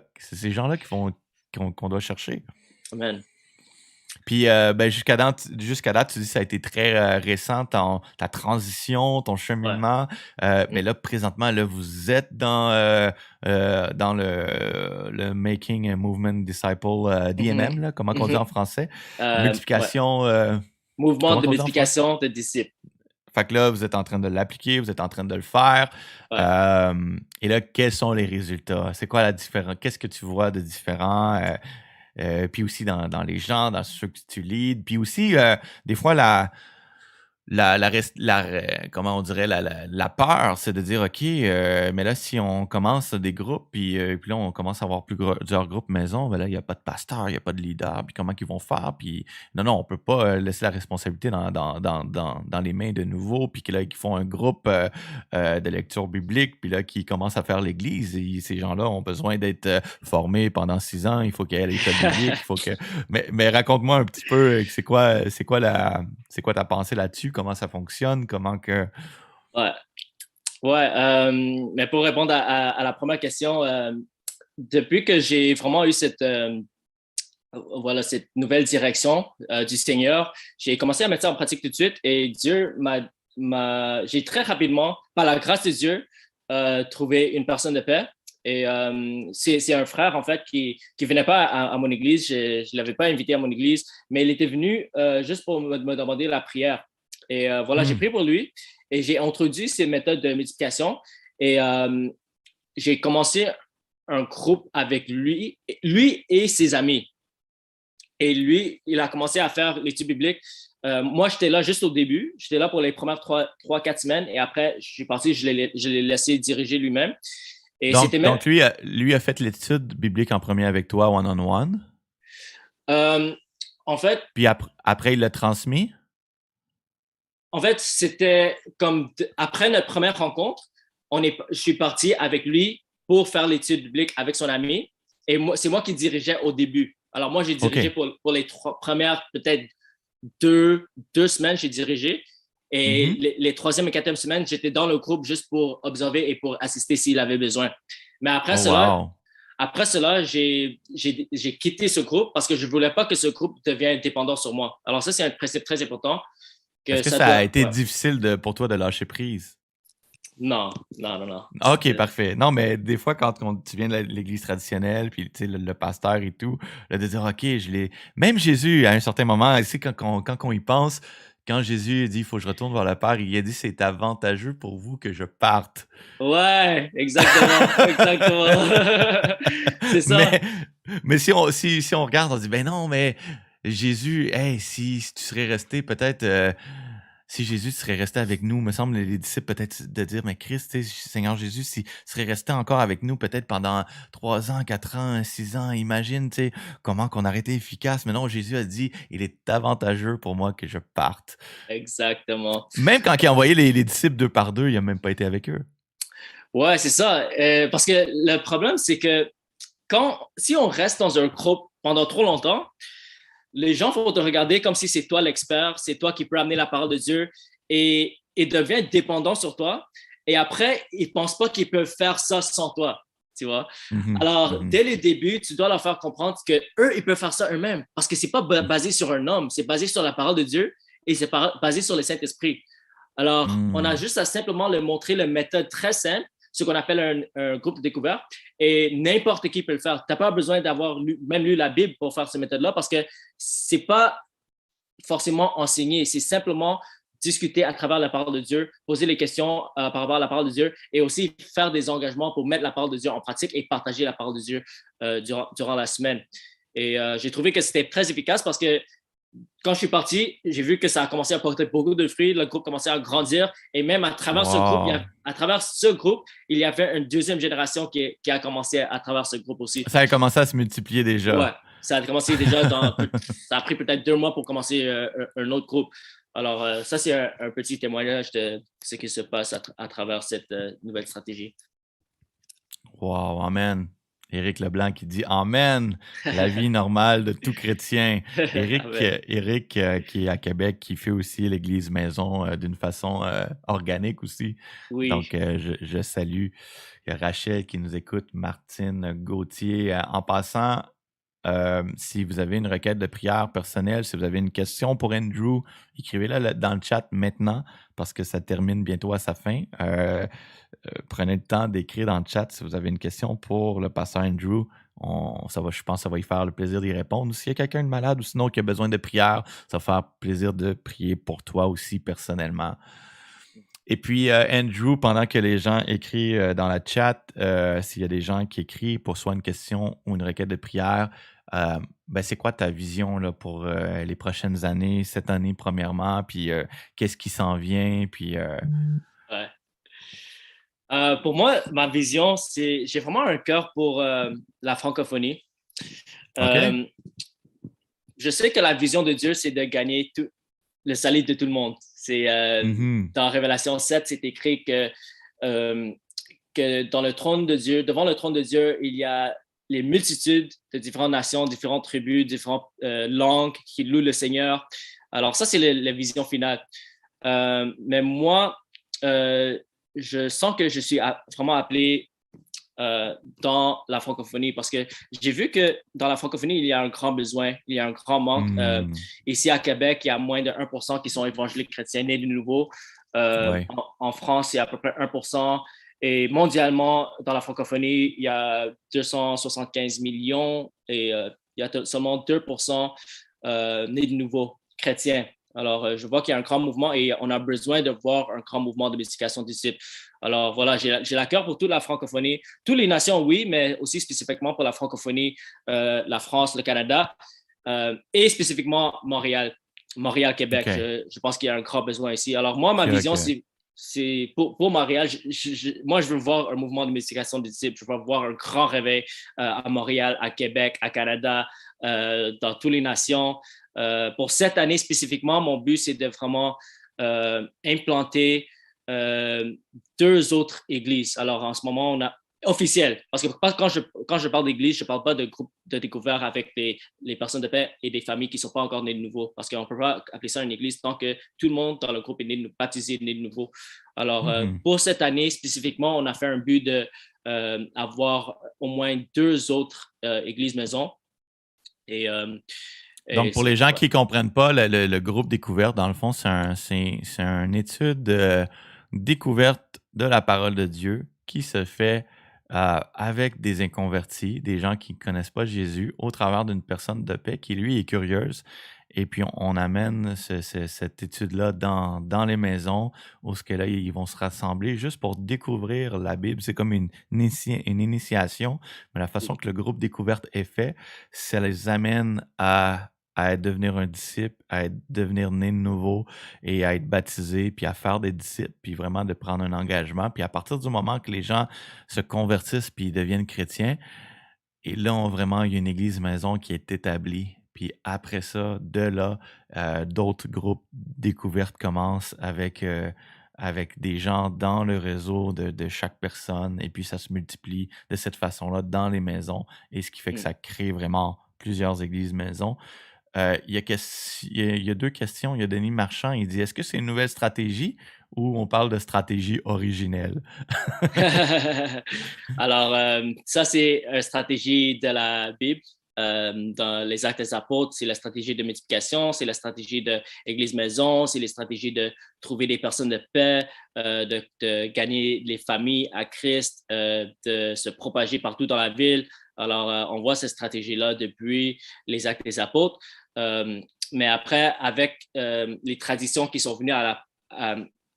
qu'on doit chercher. Amen. Puis, ben, jusqu'à date, tu dis que ça a été très récent, ta transition, ton Ouais. cheminement. Mais Mhm. là, présentement, là, vous êtes dans le Making a Movement Disciple, Mhm. DMM, là, comment on dit en Mhm. français? Ouais. Multiplication, Mouvement comment de on dit en français? multiplication de disciples. Fait que là, vous êtes en train de l'appliquer, vous êtes en train de le faire. Ouais. Et là, quels sont les résultats? C'est quoi la différence? Qu'est-ce que tu vois de différent? Puis aussi dans les gens, dans ceux que tu leads. Puis aussi, des fois, comment on dirait, la peur, c'est de dire, OK, mais là, si on commence des groupes, puis là, on commence à avoir plusieurs groupes maison, ben là, il n'y a pas de pasteur, il n'y a pas de leader, puis comment ils vont faire? Puis non, non, on peut pas laisser la responsabilité dans les mains de nouveaux, puis que là, qui font un groupe de lecture biblique, puis là, qui commencent à faire l'Église. Et ces gens-là ont besoin d'être formés pendant 6 ans, il faut qu'ils aient l'école biblique, il faut que... Mais raconte-moi un petit peu, c'est quoi ta pensée là-dessus? Comment ça fonctionne? Comment que... Ouais. Ouais. Mais pour répondre à la première question, depuis que j'ai vraiment eu cette nouvelle direction du Seigneur, j'ai commencé à mettre ça en pratique tout de suite et Dieu j'ai très rapidement, par la grâce de Dieu, trouvé une personne de paix. Et c'est un frère, en fait, qui venait pas à mon église. Je ne l'avais pas invité à mon église, mais il était venu juste pour me demander la prière. Et voilà, j'ai Hmm. prié pour lui et j'ai introduit ces méthodes de méditation. Et j'ai commencé un groupe avec lui et ses amis. Et lui, il a commencé à faire l'étude biblique. Moi, j'étais là juste au début. J'étais là pour les premières 3, 4 semaines. Et après, je suis parti, je l'ai laissé diriger lui-même. Et Donc, c'était même. donc lui a fait l'étude biblique en premier avec toi, one-on-one. Euh, en fait, Puis après, il l'a transmis. c'était comme après notre première rencontre, je suis parti avec lui pour faire l'étude biblique avec son ami. Et moi, c'est moi qui dirigeais au début. Alors, moi, j'ai dirigé OK. pour les premières, peut-être deux semaines, j'ai dirigé. Et Mhm. les troisième et quatrième semaines, j'étais dans le groupe juste pour observer et pour assister s'il avait besoin. Mais Oh, wow. après cela, j'ai quitté ce groupe parce que je ne voulais pas que ce groupe devienne dépendant sur moi. Alors ça, c'est un principe très important que Est-ce que ça ça a doit... été Ouais. difficile pour toi de lâcher prise? Non, non, non, non. OK, parfait. Non, mais des fois, quand tu viens de l'église traditionnelle, puis tu sais, le pasteur et tout, là, de dire, OK, je l'ai. Même Jésus, à un certain moment, tu sais, quand on y pense, quand Jésus dit, il faut que je retourne vers le Père, il a dit, c'est avantageux pour vous que je parte. Ouais, exactement, exactement. C'est ça. Mais, mais si on regarde, on dit, ben non, mais Jésus, hey, si tu serais resté peut-être, si Jésus serait resté avec nous, me semble, les disciples peut-être de dire, mais Christ, tu sais, Seigneur Jésus, s'il serait resté encore avec nous peut-être pendant 3 ans, 4 ans, 6 ans, imagine, tu sais, comment qu'on aurait été efficace. Mais non, Jésus a dit, il est avantageux pour moi que je parte. Exactement. Même quand il a envoyé les disciples deux par deux, il n'a même pas été avec eux. Ouais, c'est ça. Parce que le problème, c'est que si on reste dans un groupe pendant trop longtemps, les gens vont te regarder comme si c'est toi l'expert, c'est toi qui peux amener la parole de Dieu et deviennent dépendants sur toi. Et après, ils ne pensent pas qu'ils peuvent faire ça sans toi, tu vois. Mhm, Alors, mhm, dès le début, tu dois leur faire comprendre que eux, ils peuvent faire ça eux-mêmes parce que c'est pas basé sur un homme, c'est basé sur la parole de Dieu et c'est basé sur le Saint-Esprit. Alors, on a mhm. juste à simplement leur montrer la méthode très simple, ce qu'on appelle un groupe de découverte, et n'importe qui peut le faire. Tu n'as pas besoin d'avoir même lu la Bible pour faire cette méthode-là parce que c'est pas forcément enseigné, c'est simplement discuter à travers la parole de Dieu, poser les questions par rapport à la parole de Dieu et aussi faire des engagements pour mettre la parole de Dieu en pratique et partager la parole de Dieu durant la semaine. Et j'ai trouvé que c'était très efficace parce que quand je suis parti, j'ai vu que ça a commencé à porter beaucoup de fruits, le groupe commençait à grandir et même Wow. à travers ce groupe, il y avait une deuxième génération qui a commencé à travers ce groupe aussi. Ça a commencé à se multiplier Ouais, déjà. ça a commencé déjà ça a pris peut-être 2 mois pour commencer un autre groupe. Alors, ça, c'est un petit témoignage de ce qui se passe à travers cette nouvelle stratégie. Wow, amen. Éric Leblanc qui dit Amen, la vie normale de tout chrétien. Amen. Éric qui est à Québec, qui fait aussi l'Église maison d'une façon organique aussi. Oui, Donc, je salue Rachel qui nous écoute, Martine Gauthier. En passant, si vous avez une requête de prière personnelle, si vous avez une question pour Andrew, écrivez-la dans le chat maintenant parce que ça termine bientôt à sa fin. Prenez le temps d'écrire dans le chat si vous avez une question pour le pasteur Andrew. Je pense que ça va lui faire le plaisir d'y répondre. S'il y a quelqu'un de malade ou sinon qui a besoin de prière, ça va faire plaisir de prier pour toi aussi personnellement. Et puis, Andrew, pendant que les gens écrivent dans la chat, s'il y a des gens qui écrivent pour soit une question ou une requête de prière, ben, c'est quoi ta vision là, pour les prochaines années, cette année premièrement, puis qu'est-ce qui s'en vient, puis ouais. Pour moi, ma vision, j'ai vraiment un cœur pour la francophonie. OK? Euh, je sais que la vision de Dieu, c'est de gagner le salut de tout le monde. C'est Mhm. dans Révélation 7, c'est écrit que dans le trône de Dieu, devant le trône de Dieu, il y a les multitudes de différentes nations, différentes tribus, différentes langues qui louent le Seigneur. Alors ça, c'est la vision finale. Mais moi, je sens que je suis vraiment appelé dans la francophonie parce que j'ai vu que dans la francophonie, il y a un grand besoin, il y a un grand manque. Hmm. Ici à Québec, il y a moins de 1% qui sont évangéliques chrétiens nés de nouveau. Ouais. En France, il y a à peu près 1%. Et mondialement, dans la francophonie, il y a 275 millions et il y a seulement 2% nés de nouveau chrétiens. Alors, je vois qu'il y a un grand mouvement et on a besoin de voir un grand mouvement de multiplication des disciples. Alors, voilà, j'ai la cœur pour toute la francophonie. Toutes les nations, oui, mais aussi spécifiquement pour la francophonie, la France, le Canada et spécifiquement Montréal. Montréal-Québec. OK. Je pense qu'il y a un grand besoin ici. Alors, moi, ma OK, vision, OK. c'est pour Montréal, moi, je veux voir un mouvement de multiplication des disciples. Je veux voir un grand réveil à Montréal, à Québec, à Canada, dans toutes les nations. Pour cette année spécifiquement, mon but, c'est de vraiment implanter deux autres églises. Alors, en ce moment, on a officiel, parce que quand je parle d'église, je ne parle pas de groupe de découvert avec les personnes de paix et des familles qui ne sont pas encore nées de nouveau, parce qu'on ne peut pas appeler ça une église tant que tout le monde dans le groupe est baptisé, né de nouveau. Alors, Mhm. pour cette année spécifiquement, on a fait un but de avoir au moins deux autres églises maisons. Et, Donc, pour les gens qui ne comprennent pas, le groupe découverte, dans le fond, c'est une étude découverte de la parole de Dieu qui se fait avec des inconvertis, des gens qui ne connaissent pas Jésus, au travers d'une personne de paix qui, lui, est curieuse. Et puis, on amène cette étude-là dans les maisons où ce que là, ils vont se rassembler juste pour découvrir la Bible. C'est comme une initiation, mais la façon que le groupe découverte est fait, ça les amène à devenir un disciple, devenir né de nouveau et à être baptisé, puis à faire des disciples, puis vraiment de prendre un engagement. Puis à partir du moment que les gens se convertissent puis ils deviennent chrétiens, et là, il y a une église maison qui est établie. Puis après ça, de là, d'autres groupes découvertes commencent avec des gens dans le réseau de chaque personne. Et puis ça se multiplie de cette façon-là dans les maisons. Et ce qui fait que ça crée vraiment plusieurs églises maisons. Il y a deux questions. Il y a Denis Marchand, il dit: est-ce que c'est une nouvelle stratégie ou on parle de stratégie originelle? Alors, ça, c'est une stratégie de la Bible. Dans les Actes des Apôtres, c'est la stratégie de multiplication, c'est la stratégie de Église Maison, c'est les stratégies de trouver des personnes de paix, de gagner les familles à Christ, de se propager partout dans la ville. Alors, on voit cette stratégie-là depuis les Actes des Apôtres. Mais après, avec les traditions qui sont venues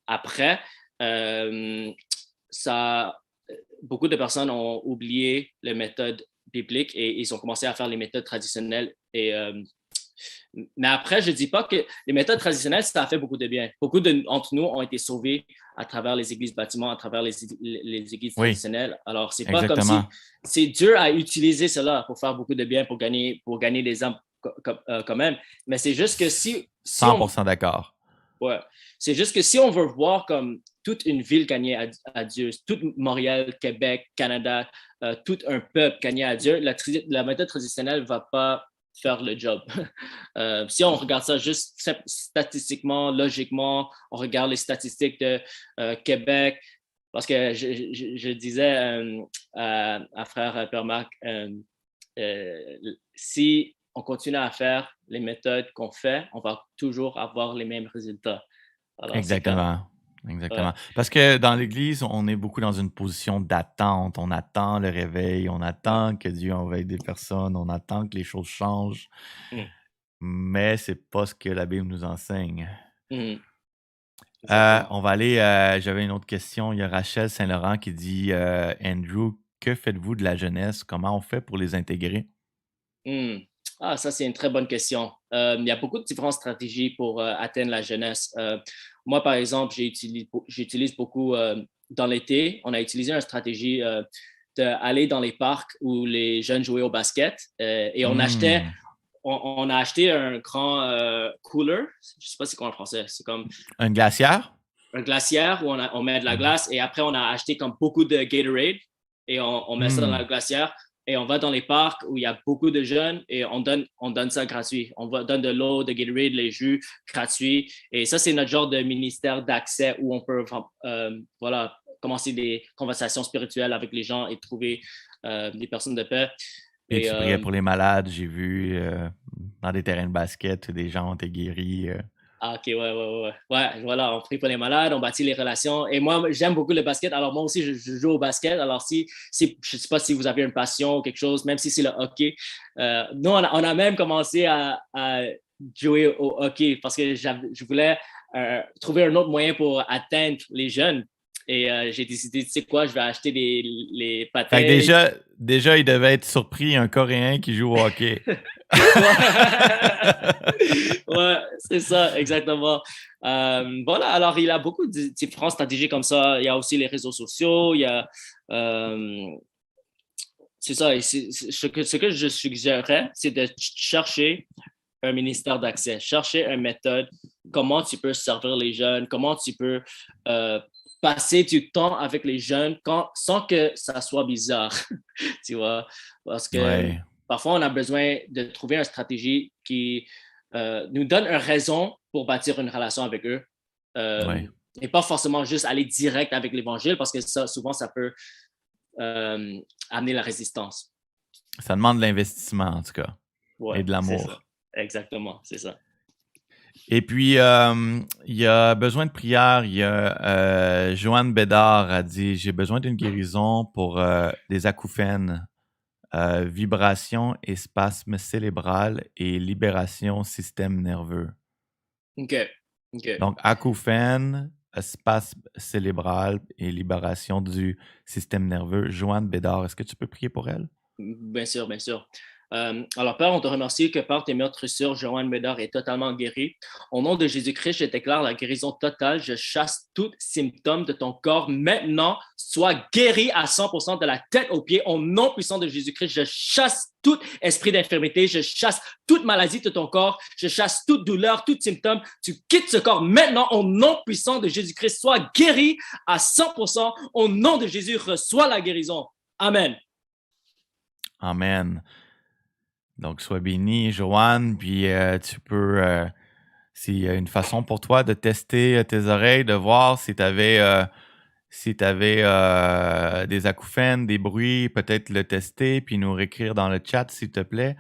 après, ça, beaucoup de personnes ont oublié les méthodes bibliques et ils ont commencé à faire les méthodes traditionnelles. Mais après, je ne dis pas que les méthodes traditionnelles, ça a fait beaucoup de bien. Beaucoup d'entre nous ont été sauvés à travers les églises bâtiments, à travers les églises Oui, traditionnelles. Alors, c'est pas comme si exactement. c'est dur à utiliser cela pour faire beaucoup de bien, pour gagner des âmes quand même. Mais c'est juste que si on 100% d'accord. Ouais. C'est juste que si on veut voir comme toute une ville gagner à Dieu, toute Montréal, Québec, Canada, tout un peuple gagner à Dieu, la méthode traditionnelle ne va pas faire le job. Si on regarde ça juste statistiquement, logiquement, on regarde les statistiques de Québec, parce que je disais à frère Permac, si on continue à faire les méthodes qu'on fait, on va toujours avoir les mêmes résultats. Alors, c'est comme, Exactement. ouais. Exactement. Parce que dans l'Église, on est beaucoup dans une position d'attente. On attend le réveil, on Mm, attend que Dieu envoie des personnes, on attend que les choses changent, mm, mais c'est pas ce que la Bible nous enseigne. mm, exactement. On va aller, j'avais une autre question. Il y a Rachel Saint-Laurent qui dit, Andrew, que faites-vous de la jeunesse? Comment on fait pour les intégrer? Mm. Ah, ça, c'est une très bonne question. Il y a beaucoup de différentes stratégies pour atteindre la jeunesse. Moi, par exemple, j'utilise beaucoup dans l'été. On a utilisé une stratégie d'aller dans les parcs où les jeunes jouaient au basket et Hmm. on a acheté un grand cooler. Je ne sais pas c'est quoi en français. C'est comme Une glacière? un glacière où on met de la Mhm. glace et après on a acheté comme beaucoup de Gatorade et on met ça dans la Hmm. glacière et on va dans les parcs où il y a beaucoup de jeunes et on donne ça gratuit. Donne de l'eau, de Gatorade, les jus gratuits. Et ça, c'est notre genre de ministère d'accès où on peut voilà, commencer des conversations spirituelles avec les gens et trouver des personnes de paix. Et Et tu priais pour les malades, j'ai vu dans des terrains de basket, des gens ont été guéris. Ah, ok, ouais, ouais, ouais. Ouais, ouais, voilà, on prie pour les malades, on bâtit les relations. Et moi, j'aime beaucoup le basket. Alors, moi aussi, je joue au basket. Alors, si je ne sais pas si vous avez une passion ou quelque chose, même si c'est le hockey. Nous, on a même commencé à jouer au hockey parce que je voulais trouver un autre moyen pour atteindre les jeunes. Et j'ai décidé, tu sais quoi, je vais acheter les Fait que patins. déjà, il devait être surpris, un Coréen qui joue au hockey. Ouais, ouais, c'est ça, exactement. Voilà, alors il y a beaucoup de différentes stratégies comme ça. Il y a aussi les réseaux sociaux, il y a. euh, c'est ça, et ce que je suggérerais, c'est de chercher un ministère d'accès, chercher une méthode, comment tu peux servir les jeunes, comment tu peux euh, passer du temps avec les jeunes sans que ça soit bizarre, tu vois, parce que Ouais, parfois on a besoin de trouver une stratégie qui nous donne une raison pour bâtir une relation avec eux. ouais. Et pas forcément juste aller direct avec l'évangile parce que ça, souvent, ça peut euh, amener la résistance. Ça demande de l'investissement, en tout cas, Ouais, et de c'est ça. l'amour. Exactement, c'est ça. Et puis, il y a besoin de prière. Il y a Joanne Bédard a dit, j'ai besoin d'une guérison pour des acouphènes, vibration et spasme cérébral et libération système nerveux. OK. OK. Donc, acouphènes, spasme cérébral et libération du système nerveux. Joanne Bédard, est-ce que tu peux prier pour elle? Bien sûr, bien sûr. Alors, Père, on te remercie que par tes meurtrissures, Joanne Médard est totalement guérie. Au nom de Jésus-Christ, je déclare la guérison totale. Je chasse tout symptôme de ton corps. Maintenant, sois guéri à 100% de la tête aux pieds. Au nom puissant de Jésus-Christ, je chasse tout esprit d'infirmité. Je chasse toute maladie de ton corps. Je chasse toute douleur, tout symptôme. Tu quittes ce corps maintenant au nom puissant de Jésus-Christ. Sois guéri à 100%. Au nom de Jésus, reçois la guérison. Amen. Amen. Donc, sois béni, Joanne. Puis, tu peux, s'il y a une façon pour toi de tester tes oreilles, de voir si tu avais des acouphènes, des bruits, peut-être le tester, puis nous réécrire dans le chat, s'il te plaît.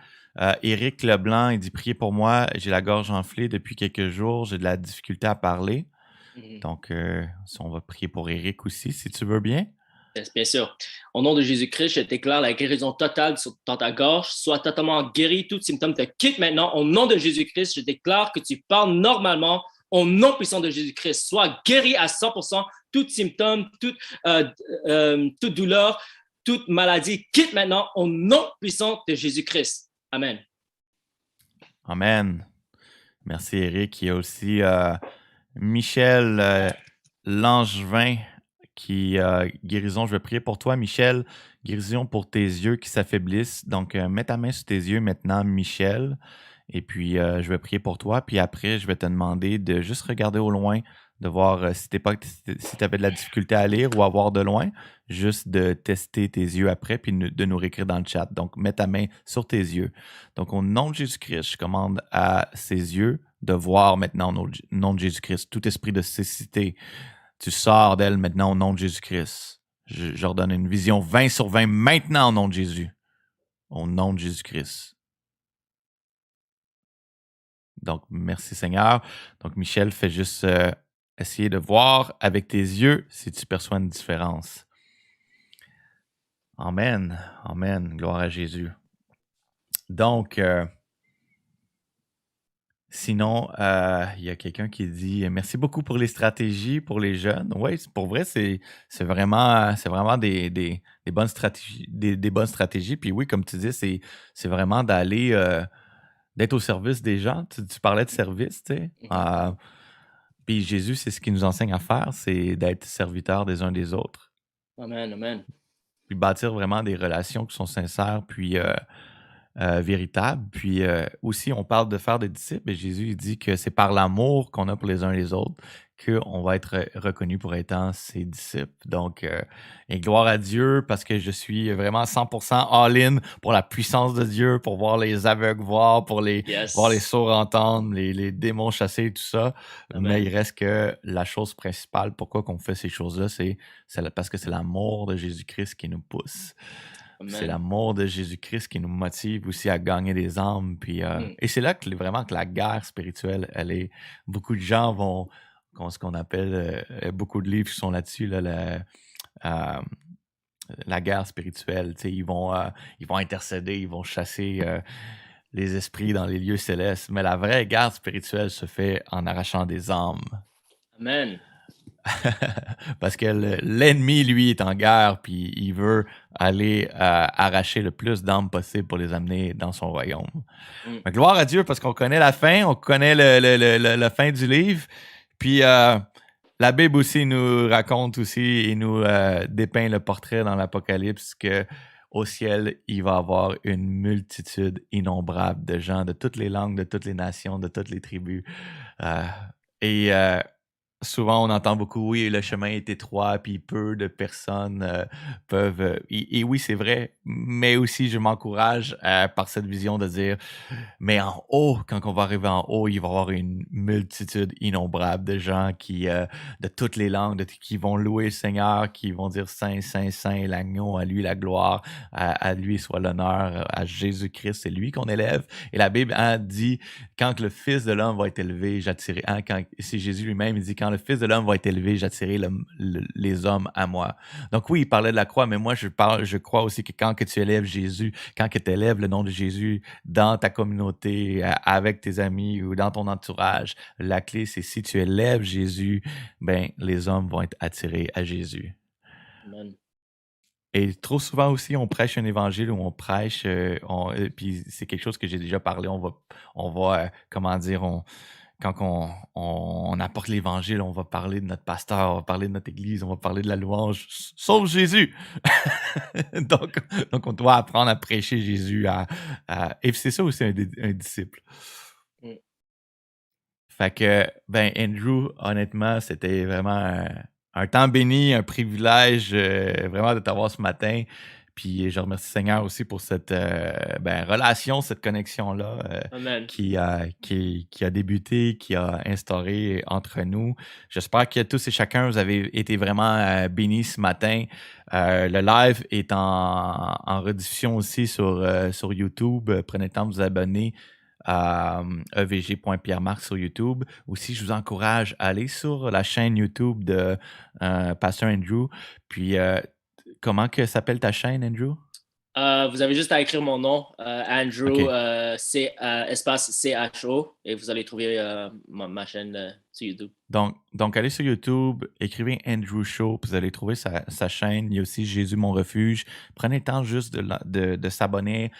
Éric Leblanc, il dit priez pour moi, j'ai la gorge enflée depuis quelques jours, j'ai de la difficulté à parler. Mhm. Donc, on va prier pour Éric aussi, si tu veux bien. Bien sûr. Au nom de Jésus-Christ, je déclare la guérison totale dans ta gorge. Sois totalement guéri. Tout symptôme te quitte maintenant. Au nom de Jésus-Christ, je déclare que tu parles normalement. Au nom puissant de Jésus-Christ, sois guéri à 100%. Tout symptôme, toute douleur, toute maladie quitte maintenant. Au nom puissant de Jésus-Christ. Amen. Amen. Merci, Éric. Il y a aussi Michel Langevin qui guérison. Je vais prier pour toi, Michel. Guérison pour tes yeux qui s'affaiblissent. Donc, mets ta main sur tes yeux maintenant, Michel. Et puis, je vais prier pour toi. Puis après, je vais te demander de juste regarder au loin, de voir si tu avais de la difficulté à lire ou à voir de loin. Juste de tester tes yeux après, puis de nous réécrire dans le chat. Donc, mets ta main sur tes yeux. Donc, au nom de Jésus-Christ, je commande à ses yeux de voir maintenant au nom de Jésus-Christ. Tout esprit de cécité, tu sors d'elle maintenant au nom de Jésus-Christ. Je leur donne une vision 20 sur 20 maintenant au nom de Jésus. Au nom de Jésus-Christ. Donc, merci Seigneur. Donc, Michel, fais juste essayer de voir avec tes yeux si tu perçois une différence. Amen. Amen. Gloire à Jésus. Donc, sinon, il y a quelqu'un qui dit merci beaucoup pour les stratégies pour les jeunes. Oui, pour vrai, c'est vraiment des bonnes stratégies, des bonnes stratégies. Puis oui, comme tu dis, c'est vraiment d'aller d'être au service des gens. Tu parlais de service, tu sais. Puis Jésus, c'est ce qu'il nous enseigne à faire, c'est d'être serviteurs des uns des autres. Amen. Amen. Puis bâtir vraiment des relations qui sont sincères, puis véritables. Puis aussi, on parle de faire des disciples, et Jésus il dit que c'est par l'amour qu'on a pour les uns les autres qu'on va être reconnu pour étant ses disciples. Donc, et gloire à Dieu, parce que je suis vraiment 100% all-in pour la puissance de Dieu, pour voir les aveugles voir, pour voir les Yes. sourds entendre, les démons chasser, tout ça. Mais Amen. il reste que la chose principale, pourquoi qu'on fait ces choses-là, c'est parce que c'est l'amour de Jésus-Christ qui nous pousse. C'est Amen. l'amour de Jésus-Christ qui nous motive aussi à gagner des âmes. Puis, Mm. et c'est là que vraiment que la guerre spirituelle, elle est. Beaucoup de gens vont, ce qu'on appelle, beaucoup de livres qui sont là-dessus, là, euh, la guerre spirituelle. Tu sais, ils vont intercéder, ils vont chasser les esprits dans les lieux célestes. Mais la vraie guerre spirituelle se fait en arrachant des âmes. Amen. Parce que l'ennemi, lui, est en guerre, puis il veut aller arracher le plus d'âmes possible pour les amener dans son royaume. Mm. Mais gloire à Dieu, parce qu'on connaît la fin, on connaît la fin du livre. Puis la Bible aussi nous raconte aussi et nous dépeint le portrait dans l'Apocalypse que au ciel, il va y avoir une multitude innombrable de gens de toutes les langues, de toutes les nations, de toutes les tribus. Euh, et souvent, on entend beaucoup, oui, le chemin est étroit, puis peu de personnes peuvent. Et oui, c'est vrai, mais aussi, je m'encourage par cette vision de dire, mais en haut, quand on va arriver en haut, il va y avoir une multitude innombrable de gens qui, de toutes les langues, qui vont louer le Seigneur, qui vont dire Saint, Saint, Saint, l'agneau, à lui la gloire, à lui soit l'honneur, à Jésus-Christ, c'est lui qu'on élève. Et la Bible dit, quand le Fils de l'homme va être élevé, j'attirerai. C'est Jésus lui-même, il dit, quand le Fils de l'homme va être élevé, j'attirerai les hommes à moi. Donc oui, il parlait de la croix, mais moi, je crois aussi que quand que tu élèves Jésus, quand que tu élèves le nom de Jésus dans ta communauté, avec tes amis ou dans ton entourage, la clé, c'est si tu élèves Jésus, ben, les hommes vont être attirés à Jésus. Amen. Et trop souvent aussi, on prêche un évangile où on prêche, puis c'est quelque chose que j'ai déjà parlé, on va comment dire, quand on apporte l'évangile, on va parler de notre pasteur, on va parler de notre église, on va parler de la louange, sauf Jésus. donc, donc, on doit apprendre à prêcher Jésus. Et c'est ça aussi un disciple. Mm. Fait que, ben, Andrew, honnêtement, c'était vraiment un temps béni, un privilège vraiment de t'avoir ce matin. Puis je remercie le Seigneur aussi pour cette relation, cette connexion-là Amen. qui a débuté, qui a instauré entre nous. J'espère que tous et chacun, vous avez été vraiment bénis ce matin. Le live est en rediffusion aussi sur YouTube. Prenez le temps de vous abonner à evg.pierremarc sur YouTube. Aussi, je vous encourage à aller sur la chaîne YouTube de Pasteur Andrew. Puis, comment que s'appelle ta chaîne, Andrew? Vous avez juste à écrire mon nom, Andrew, OK. espace CHO, et vous allez trouver ma chaîne sur YouTube. Donc, allez sur YouTube, écrivez Andrew Show, puis vous allez trouver sa chaîne. Il y a aussi Jésus, mon refuge. Prenez le temps juste de s'abonner,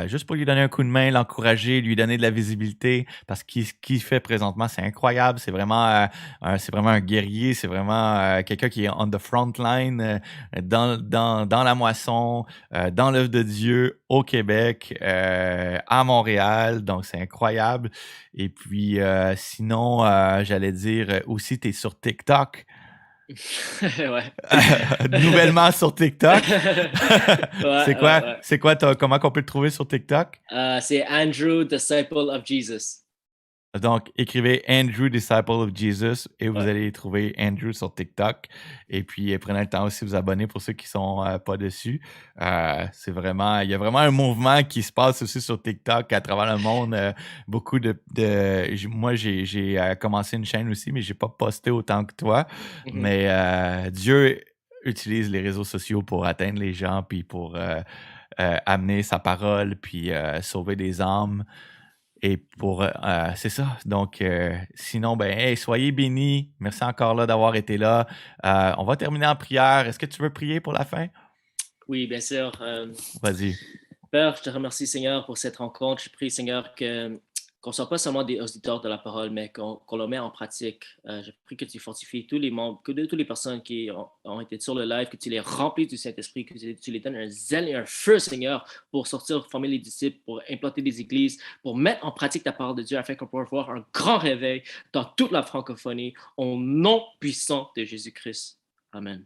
juste pour lui donner un coup de main, l'encourager, lui donner de la visibilité, parce que ce qu'il fait présentement, c'est incroyable. C'est vraiment un guerrier, c'est vraiment quelqu'un qui est on the front line, dans la moisson, dans l'œuvre de Dieu au Québec, à Montréal. Donc, c'est incroyable. Et puis, sinon, j'allais dire aussi, tu es sur TikTok. Ouais. Nouvellement sur TikTok. Ouais. C'est quoi comment qu'on peut te trouver sur TikTok? C'est Andrew, Disciple of Jesus. Donc, écrivez Andrew, Disciple of Jesus, et vous Ouais. allez trouver Andrew sur TikTok. Et puis, prenez le temps aussi de vous abonner pour ceux qui sont pas dessus. Il y a vraiment un mouvement qui se passe aussi sur TikTok à travers le monde. Beaucoup moi, j'ai commencé une chaîne aussi, mais j'ai pas posté autant que toi. Mhm. Mais Dieu utilise les réseaux sociaux pour atteindre les gens, puis pour amener sa parole, puis sauver des âmes. Et pour, c'est ça. Donc, sinon, ben, hey, soyez bénis. Merci encore là d'avoir été là. On va terminer en prière. Est-ce que tu veux prier pour la fin? Oui, bien sûr. Vas-y. Père, je te remercie, Seigneur, pour cette rencontre. Je prie, Seigneur, qu'on ne soit pas seulement des auditeurs de la parole, mais qu'on le met en pratique. Je prie que tu fortifies tous les membres, que toutes les personnes qui ont été sur le live, que tu les remplis du Saint-Esprit, que tu les donnes un zèle et un feu, Seigneur, pour sortir, former les disciples, pour implanter des églises, pour mettre en pratique ta parole de Dieu, afin qu'on puisse voir un grand réveil dans toute la francophonie, au nom puissant de Jésus-Christ. Amen.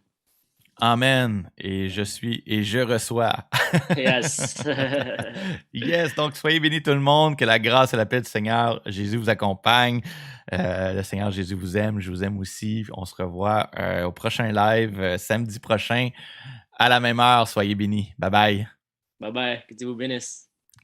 Amen. Et je reçois. Yes. Yes. Donc, soyez bénis tout le monde. Que la grâce et la paix du Seigneur Jésus vous accompagne. Le Seigneur Jésus vous aime. Je vous aime aussi. On se revoit au prochain live samedi prochain À la même heure, soyez bénis. Bye bye. Bye bye. Que Dieu vous bénisse.